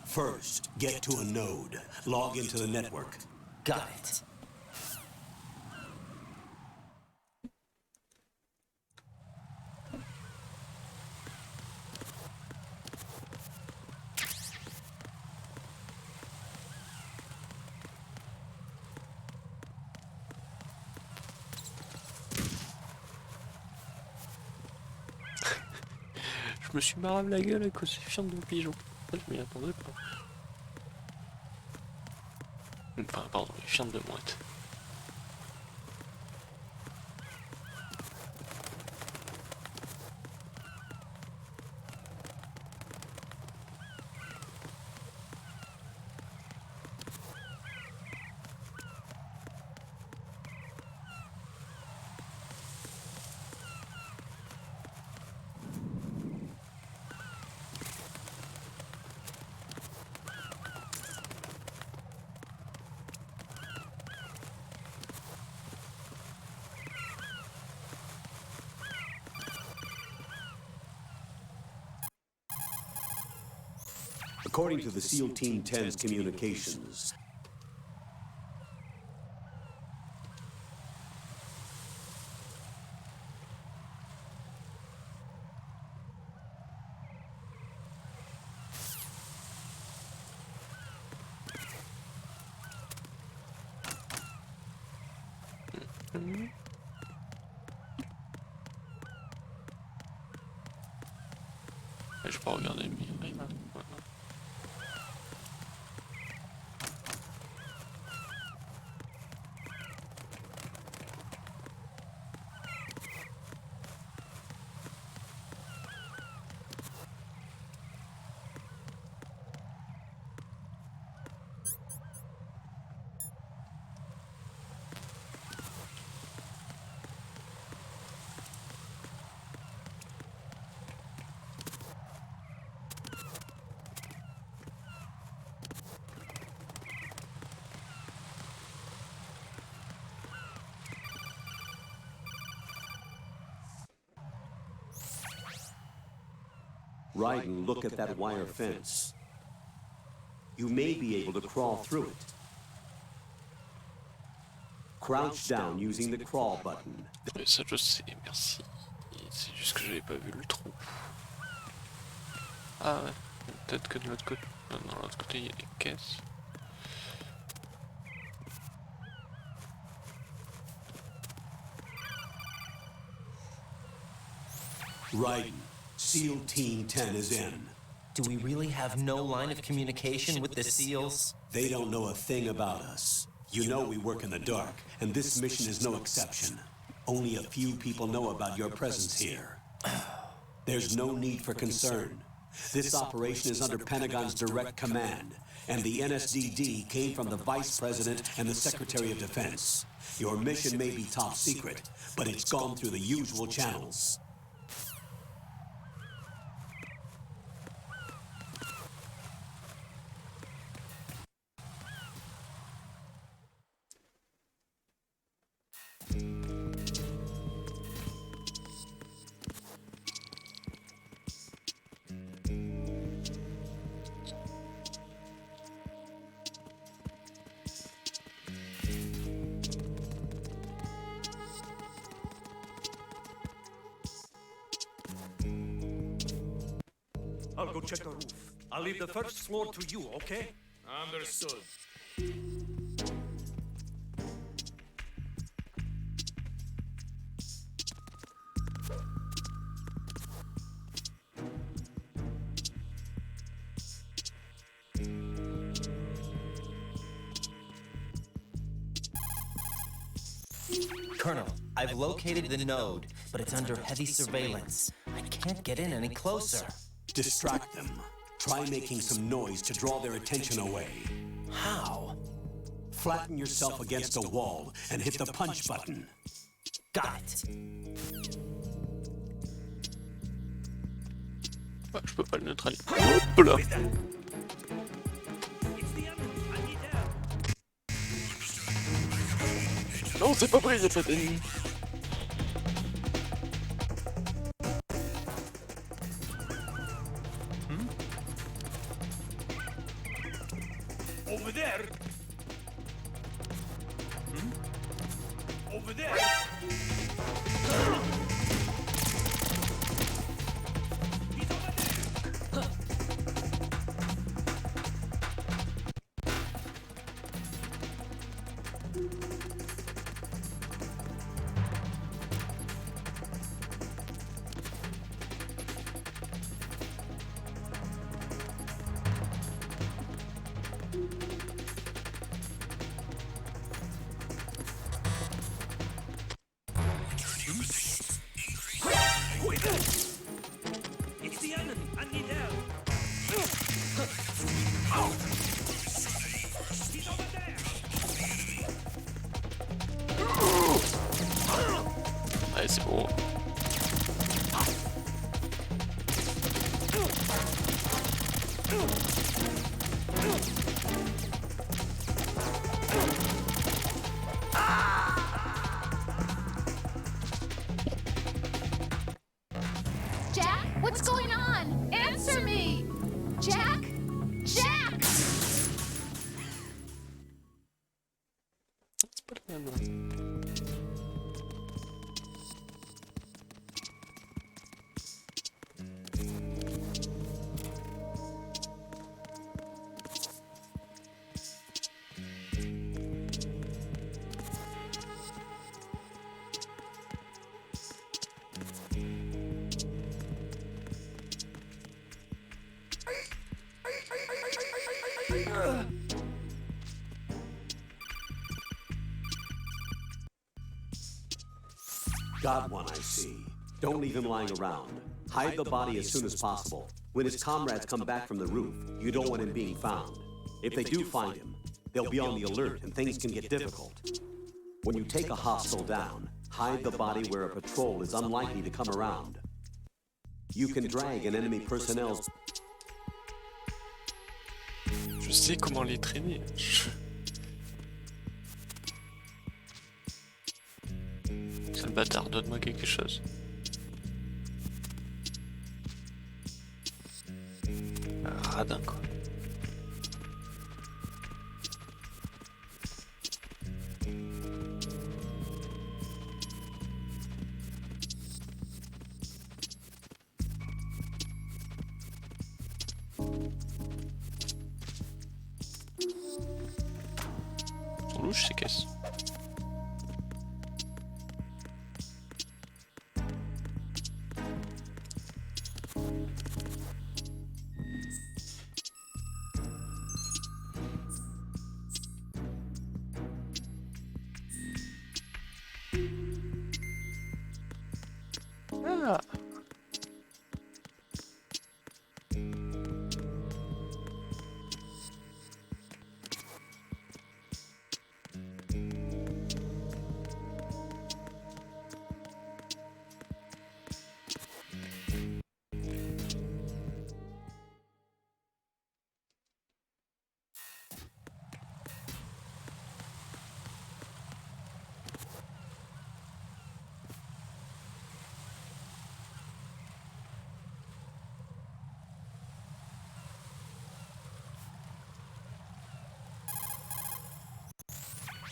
First, get to a node. Log into the network. Got it. Je me suis marave la gueule à cause des fientes de pigeons. Je m'y attendais pas. Enfin, pardon, les fientes de mouettes. According to the SEAL Team 10's communications, Je peux regarder, mais voilà. Ride and look at that wire fence. You may be able to crawl through it. Crouch down using the crawl button. Ça je sais, merci. C'est juste que j'avais pas vu le trou. Ah ouais, peut-être que de l'autre côté... Non, de l'autre côté il y a des caisses. Right. SEAL Team 10 is in. Do we really have no line of communication with the SEALs? They don't know a thing about us. You know we work in the dark, and this mission is no exception. Only a few people know about your presence here. There's no need for concern. This operation is under Pentagon's direct command, and the NSDD came from the Vice President and the Secretary of Defense. Your mission may be top secret, but it's gone through the usual channels. I'll go check the roof. I'll leave the first floor to you, okay? Understood. Colonel, I've located the node, but it's under heavy surveillance. I can't get in any closer. Distract them. Try making some noise to draw their attention away. How? Flatten yourself against a wall and hit the punch button. Got it. Ouais, je peux pas le neutraliser. Hop là. Non, c'est pas vrai, il y a pas d'ennemi. Over there. Over there. It's the enemy. I need help. He's over there. Allez, c'est bon. Jack, what's going on? Answer me! Jack? Jack! C'est pas le même. Got one, I see. Don't leave him lying around. Hide the body as soon as possible. When his comrades come back from the roof, you don't want him being found. If they do find him, they'll be on the alert and things can get difficult. When you take a hostile down, hide the body where a patrol is unlikely to come around. You can drag an enemy personnel's... Je sais comment les traîner. Sale bâtard, donne-moi quelque chose. Un radin quoi. louches ces caisses. Ah.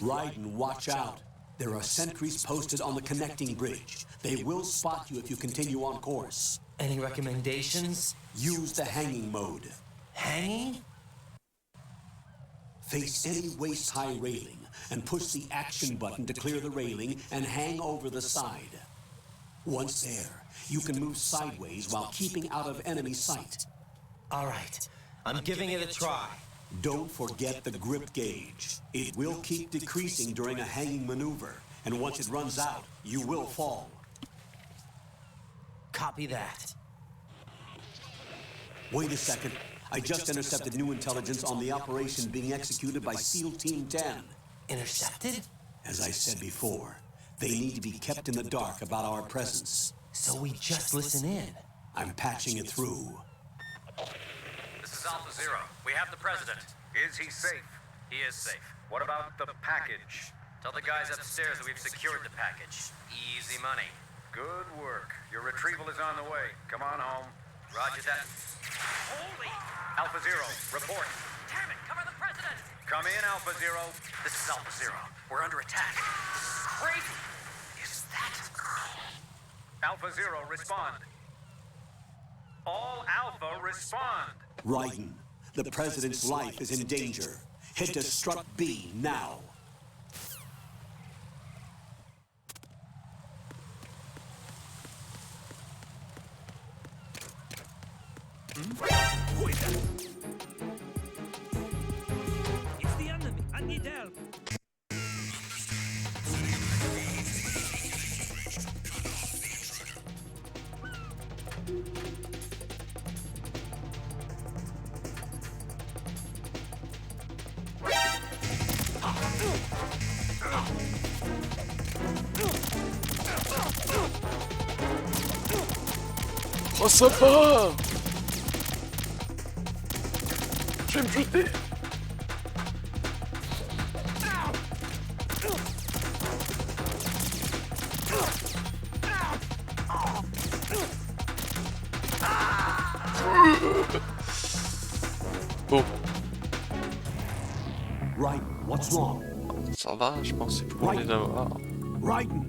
Raiden, watch out. There are sentries posted on the connecting bridge. They will spot you if you continue on course. Any recommendations? Use the hanging mode. Hanging? Face any waist-high railing and push the action button to clear the railing and hang over the side. Once there, you can move sideways while keeping out of enemy sight. All right, I'm giving it a try. Don't forget the grip gauge. It will keep decreasing during a hanging maneuver, and once it runs out, you will fall. Copy that. Wait a second. I just intercepted new intelligence on the operation being executed by SEAL Team 10. Intercepted? As I said before, they need to be kept in the dark about our presence. So we just listen in. I'm patching it through. This is Alpha Zero. We have the president. Is he safe? He is safe. What about the package? Tell the guys upstairs that we've secured the package. Easy money. Good work. Your retrieval is on the way. Come on home. Roger that. Holy! Alpha Zero, report. Damn it, cover the president! Come in, Alpha Zero. This is Alpha Zero. We're under attack. Crazy! Is that... Alpha Zero, respond. All Alpha, respond. Raiden, the President's life is in danger. Head to Strut B now. Who is that? It's the enemy. I need help. Oh ça va! Je vais me jeter! Bon. Raiden, what's wrong? Ça va, je pensais pouvoir les avoir. Raiden!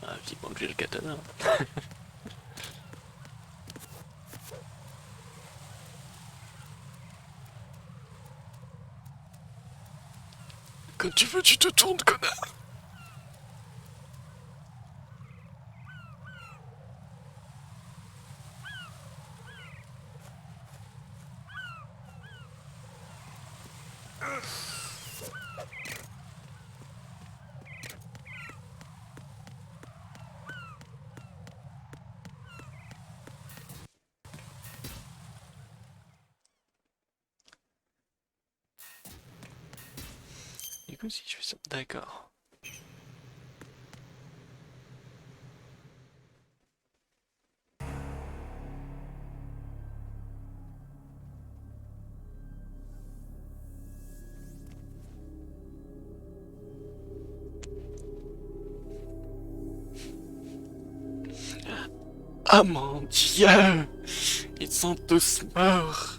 Ah, vivement que j'ai le katana. Quand tu veux, tu te tournes, connard. Du coup, si je fais ça, d'accord. Ah mon Dieu! Ils sont tous morts!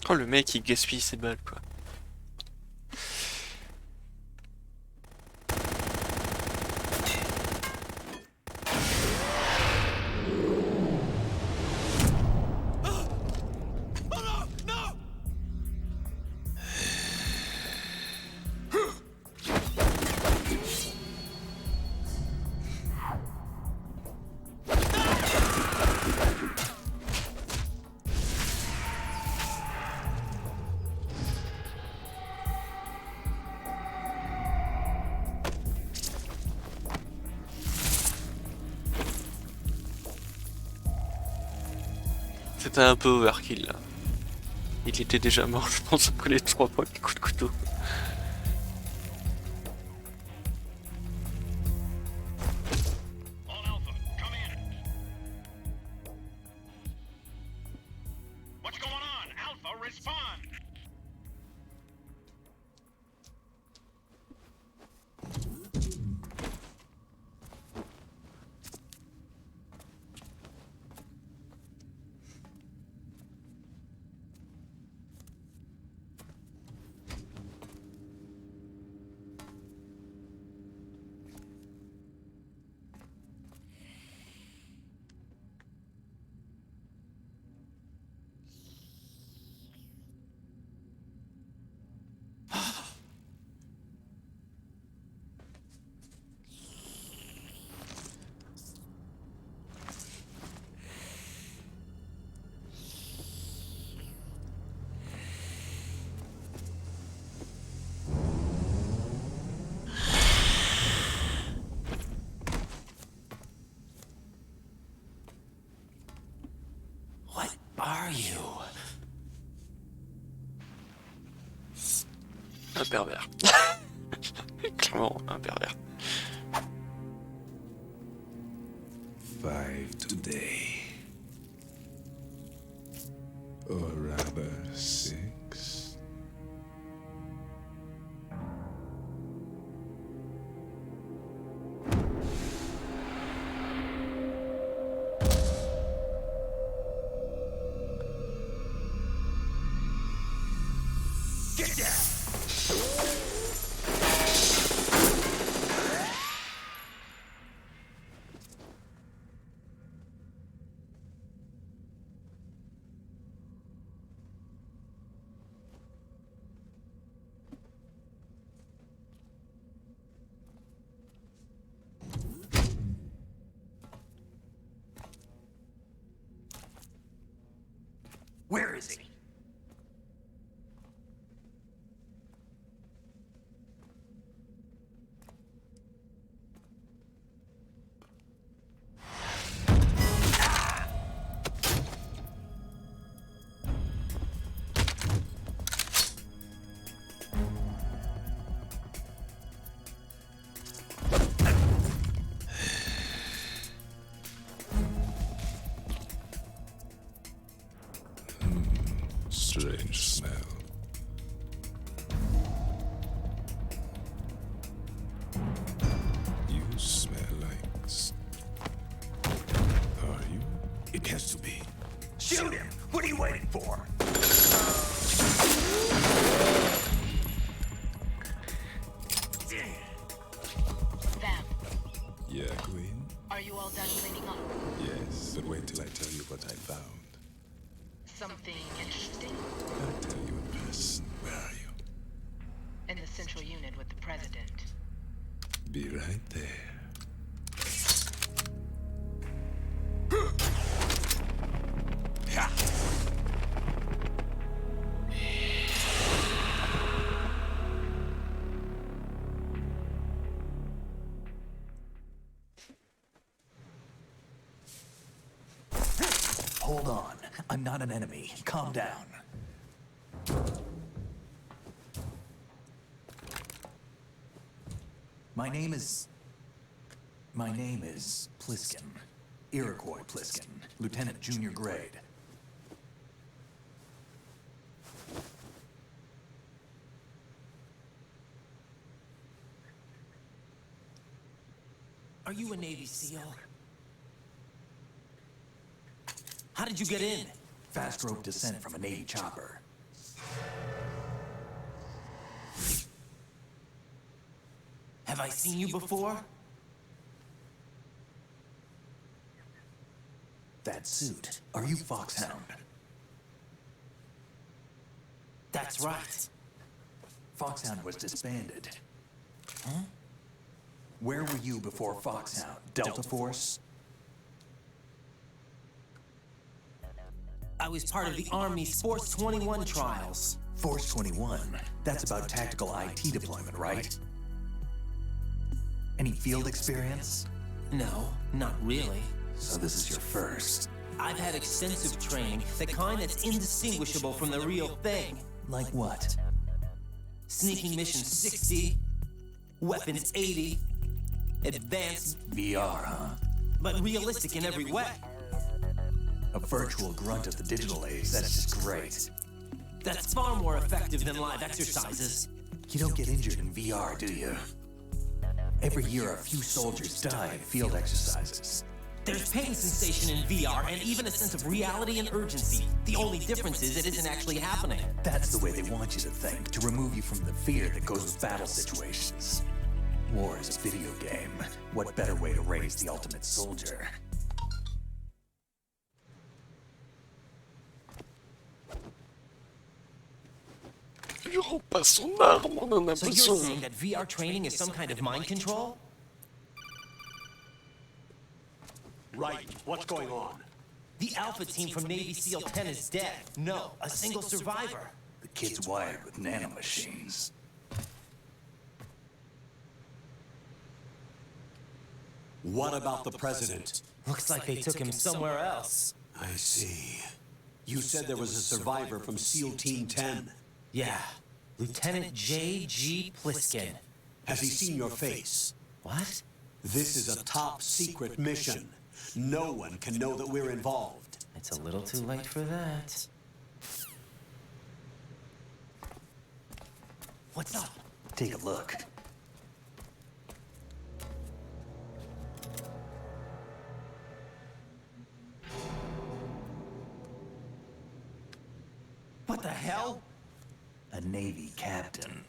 Oh, le mec il gaspille ses balles quoi. C'était un peu overkill là. Il était déjà mort, je pense, après les 3 premiers coups de couteau. What's going on? Alpha, respond! What are you? Un pervers. Clairement, un pervers. 5 today. Or rather 6. Get down! Where is he? Strange smell. You smell like... Are you? It has to be. Shoot him! What are you waiting for? Vam, Yeah, Queen? are you all done cleaning up? Yes, but wait till I tell you what I found. Something interesting? I'll tell you in person. Where are you? In the central unit with the president. Be right there. Hold on. I'm not an enemy. Calm down. My name is Pliskin. Iroquois Pliskin. Lieutenant Junior Grade. Are you a Navy SEAL? How did you get in? Fast rope descent from a Navy chopper. I seen you before? That suit. Are you Foxhound? That's right. Foxhound was disbanded. Huh? Where were you before Foxhound? Delta Force? I was part of the Army's Force 21 trials. Force 21? That's about tactical IT deployment, right? Any field experience? No, not really. So this is your first. I've had extensive training, the kind that's indistinguishable from the real thing. Like what? Sneaking mission 60, weapons 80, advanced... VR, huh? But realistic in every way. A virtual grunt of the digital age, that's just great. That's far more effective than live exercises. You don't get injured in VR, do you? Every year, a few soldiers die in field exercises. There's pain sensation in VR and even a sense of reality and urgency. The only difference is it isn't actually happening. That's the way they want you to think, to remove you from the fear that goes with battle situations. War is a video game. What better way to raise the ultimate soldier? So you're saying that VR training is some kind of mind control? Right. What's going on? The Alpha team from Navy SEAL 10 is dead. No, a single survivor. The kid's wired with nanomachines. What about the president? Looks like they took him somewhere else. I see. You said there was a survivor from SEAL Team 10. Yeah, Lieutenant J.G. Pliskin. Has he seen your face? What? This is a top secret mission. No one can know that we're involved. It's a little too late for that. What's up? Take a look. What the hell? A Navy captain.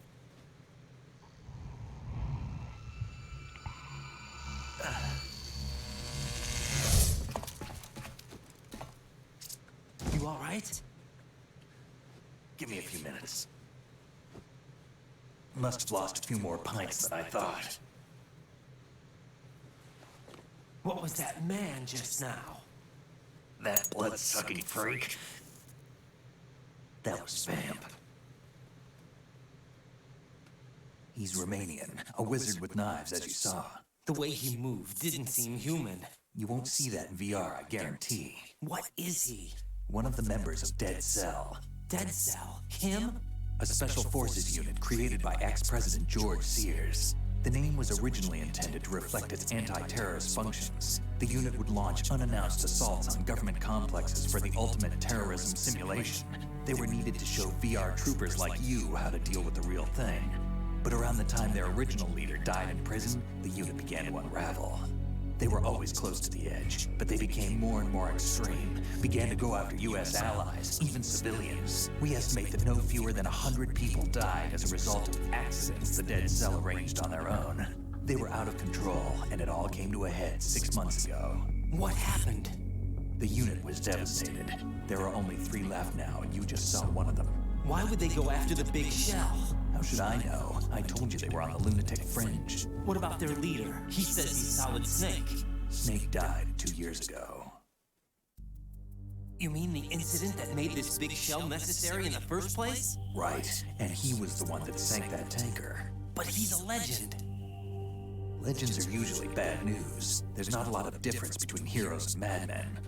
You all right? Give me a few minutes. Must have lost a few more pints than I thought. What was that man just now? That blood-sucking freak? That was Vamp. He's Romanian, a wizard with knives, as you saw. The way he moved didn't seem human. You won't see that in VR, I guarantee. What is he? One of the members of Dead Cell. Dead Cell? Him? A special forces unit created by ex-President George Sears. The name was originally intended to reflect its anti-terrorist functions. The unit would launch unannounced assaults on government complexes for the ultimate terrorism simulation. They were needed to show VR troopers like you how to deal with the real thing. But around the time their original leader died in prison, the unit began to unravel. They were always close to the edge, but they became more and more extreme, began to go after US allies, even civilians. We estimate that no fewer than 100 people died as a result of accidents the Dead Cell arranged on their own. They were out of control, and it all came to a head 6 months ago. What happened? The unit was devastated. There are only 3 left now, and you just saw one of them. Why would they go after the big shell? How should I know? I told you they were on the lunatic fringe. What about their leader? He says he's Solid Snake. Snake died 2 years ago. You mean the incident that made this big shell necessary in the first place? Right, and he was the one that sank that tanker. But he's a legend. Legends are usually bad news. There's not a lot of difference between heroes and madmen.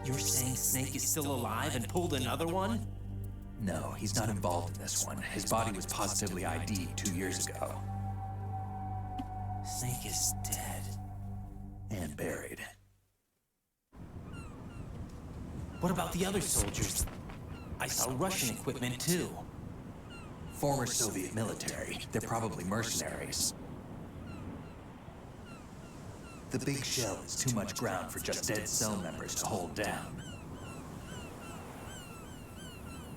You're saying Snake is still alive and pulled another one? No, he's not involved in this one. His body was positively ID'd 2 years ago. Snake is dead. And buried. What about the other soldiers? I saw Russian equipment too. Former Soviet military. They're probably mercenaries. The big shell is too much ground for just Dead Cell members to hold down.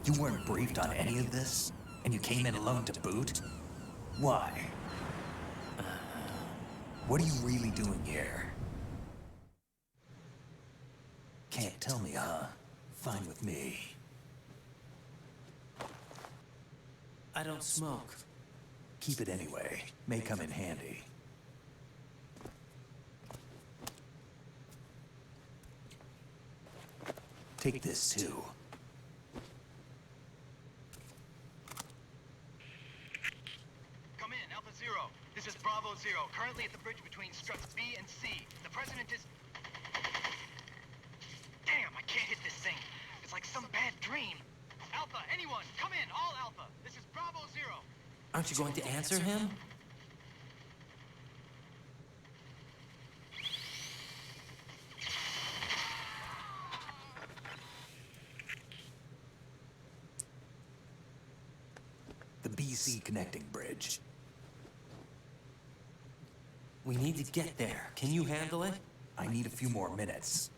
You weren't briefed on any of this? And you came in alone to boot? Why? What are you really doing here? Can't tell me, huh? Fine with me. I don't smoke. Keep it anyway. May come in handy. Take this too. Come in, Alpha Zero. This is Bravo Zero, currently at the bridge between struts B and C. The President is... Damn, I can't hit this thing. It's like some bad dream. Alpha, anyone, come in, all Alpha. This is Bravo Zero. Aren't you going to answer him? The BC connecting bridge. We need to get there. Can you handle it? I need a few more minutes.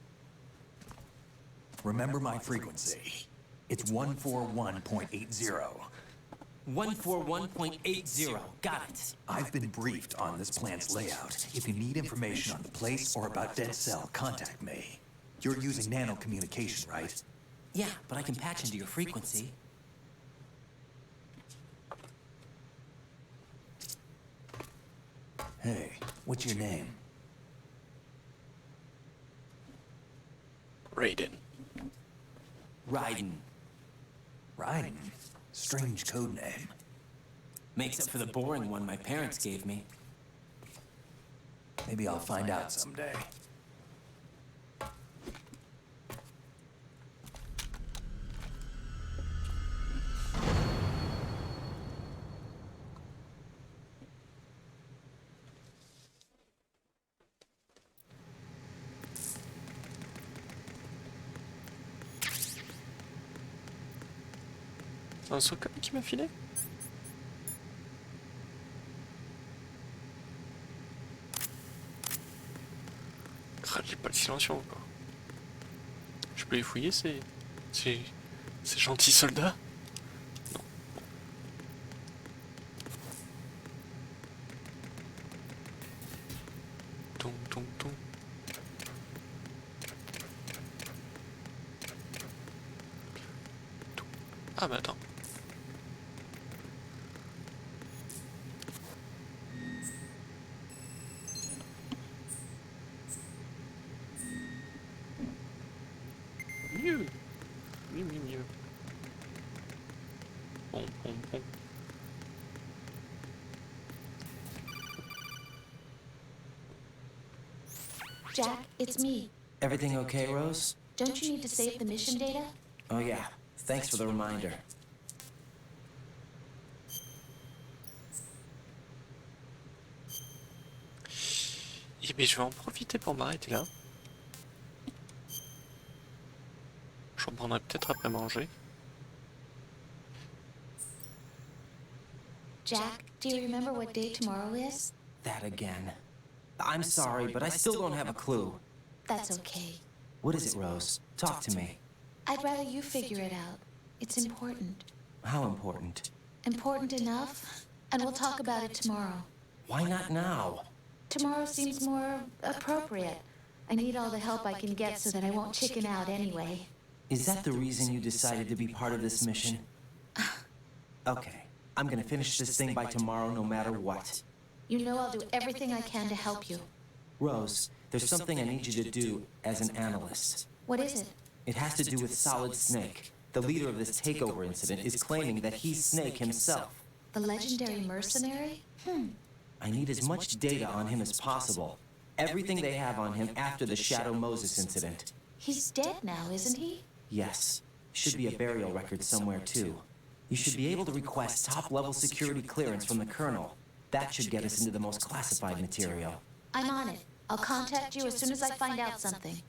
Remember my frequency. It's 141.80. 141.80. Got it. I've been briefed on this plant's layout. If you need information on the place or about Dead Cell, contact me. You're using nano communication, right? Yeah, but I can patch into your frequency. Hey, what's your name? Raiden. Raiden. Raiden? Strange code name. Makes up for the boring one my parents gave me. Maybe I'll find out someday. C'est un Sokka qui m'a filé? Ah, j'ai pas le silencieux encore. Je peux les fouiller ces gentils soldats? Non. Tom, tom, tom. Ah bah attends. Mieux. Mieux. Bon. Jack, it's me. Everything okay, Rose? Don't you need to save the mission data? Oh yeah. Thanks for the reminder. Eh bien, je vais en profiter pour m'arrêter là. J'en prendrai peut-être après manger. Jack, do you remember what day tomorrow is? That again. I'm sorry, but I still don't have a clue. That's okay. What is it, Rose? Talk to me. I'd rather you figure it out. It's important. How important? Important enough? And we'll talk about it tomorrow. Why not now? Tomorrow seems more appropriate. I need all the help I can get so that I won't chicken out anyway. Is that the reason you decided to be part of this mission? Okay, I'm gonna finish this thing by tomorrow no matter what. You know I'll do everything I can to help you. Rose, there's something I need you to do as an analyst. What is it? It has to do with Solid Snake. The leader of this takeover incident is claiming that he's Snake himself. The legendary mercenary? I need as much data on him as possible. Everything they have on him after the Shadow Moses incident. He's dead now, isn't he? Yes. Should be a burial record somewhere, too. You should be able to request top-level security clearance from the Colonel. That should get us into the most classified material. I'm on it. I'll contact you as soon as I find out something.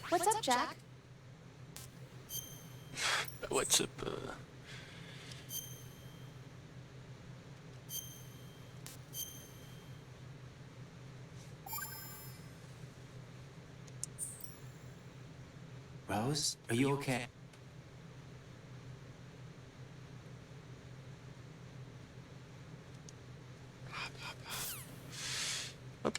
What's up, Jack? What's up? Rose, are you okay? Hop.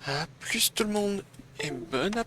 Ah, plus tout le monde est bon à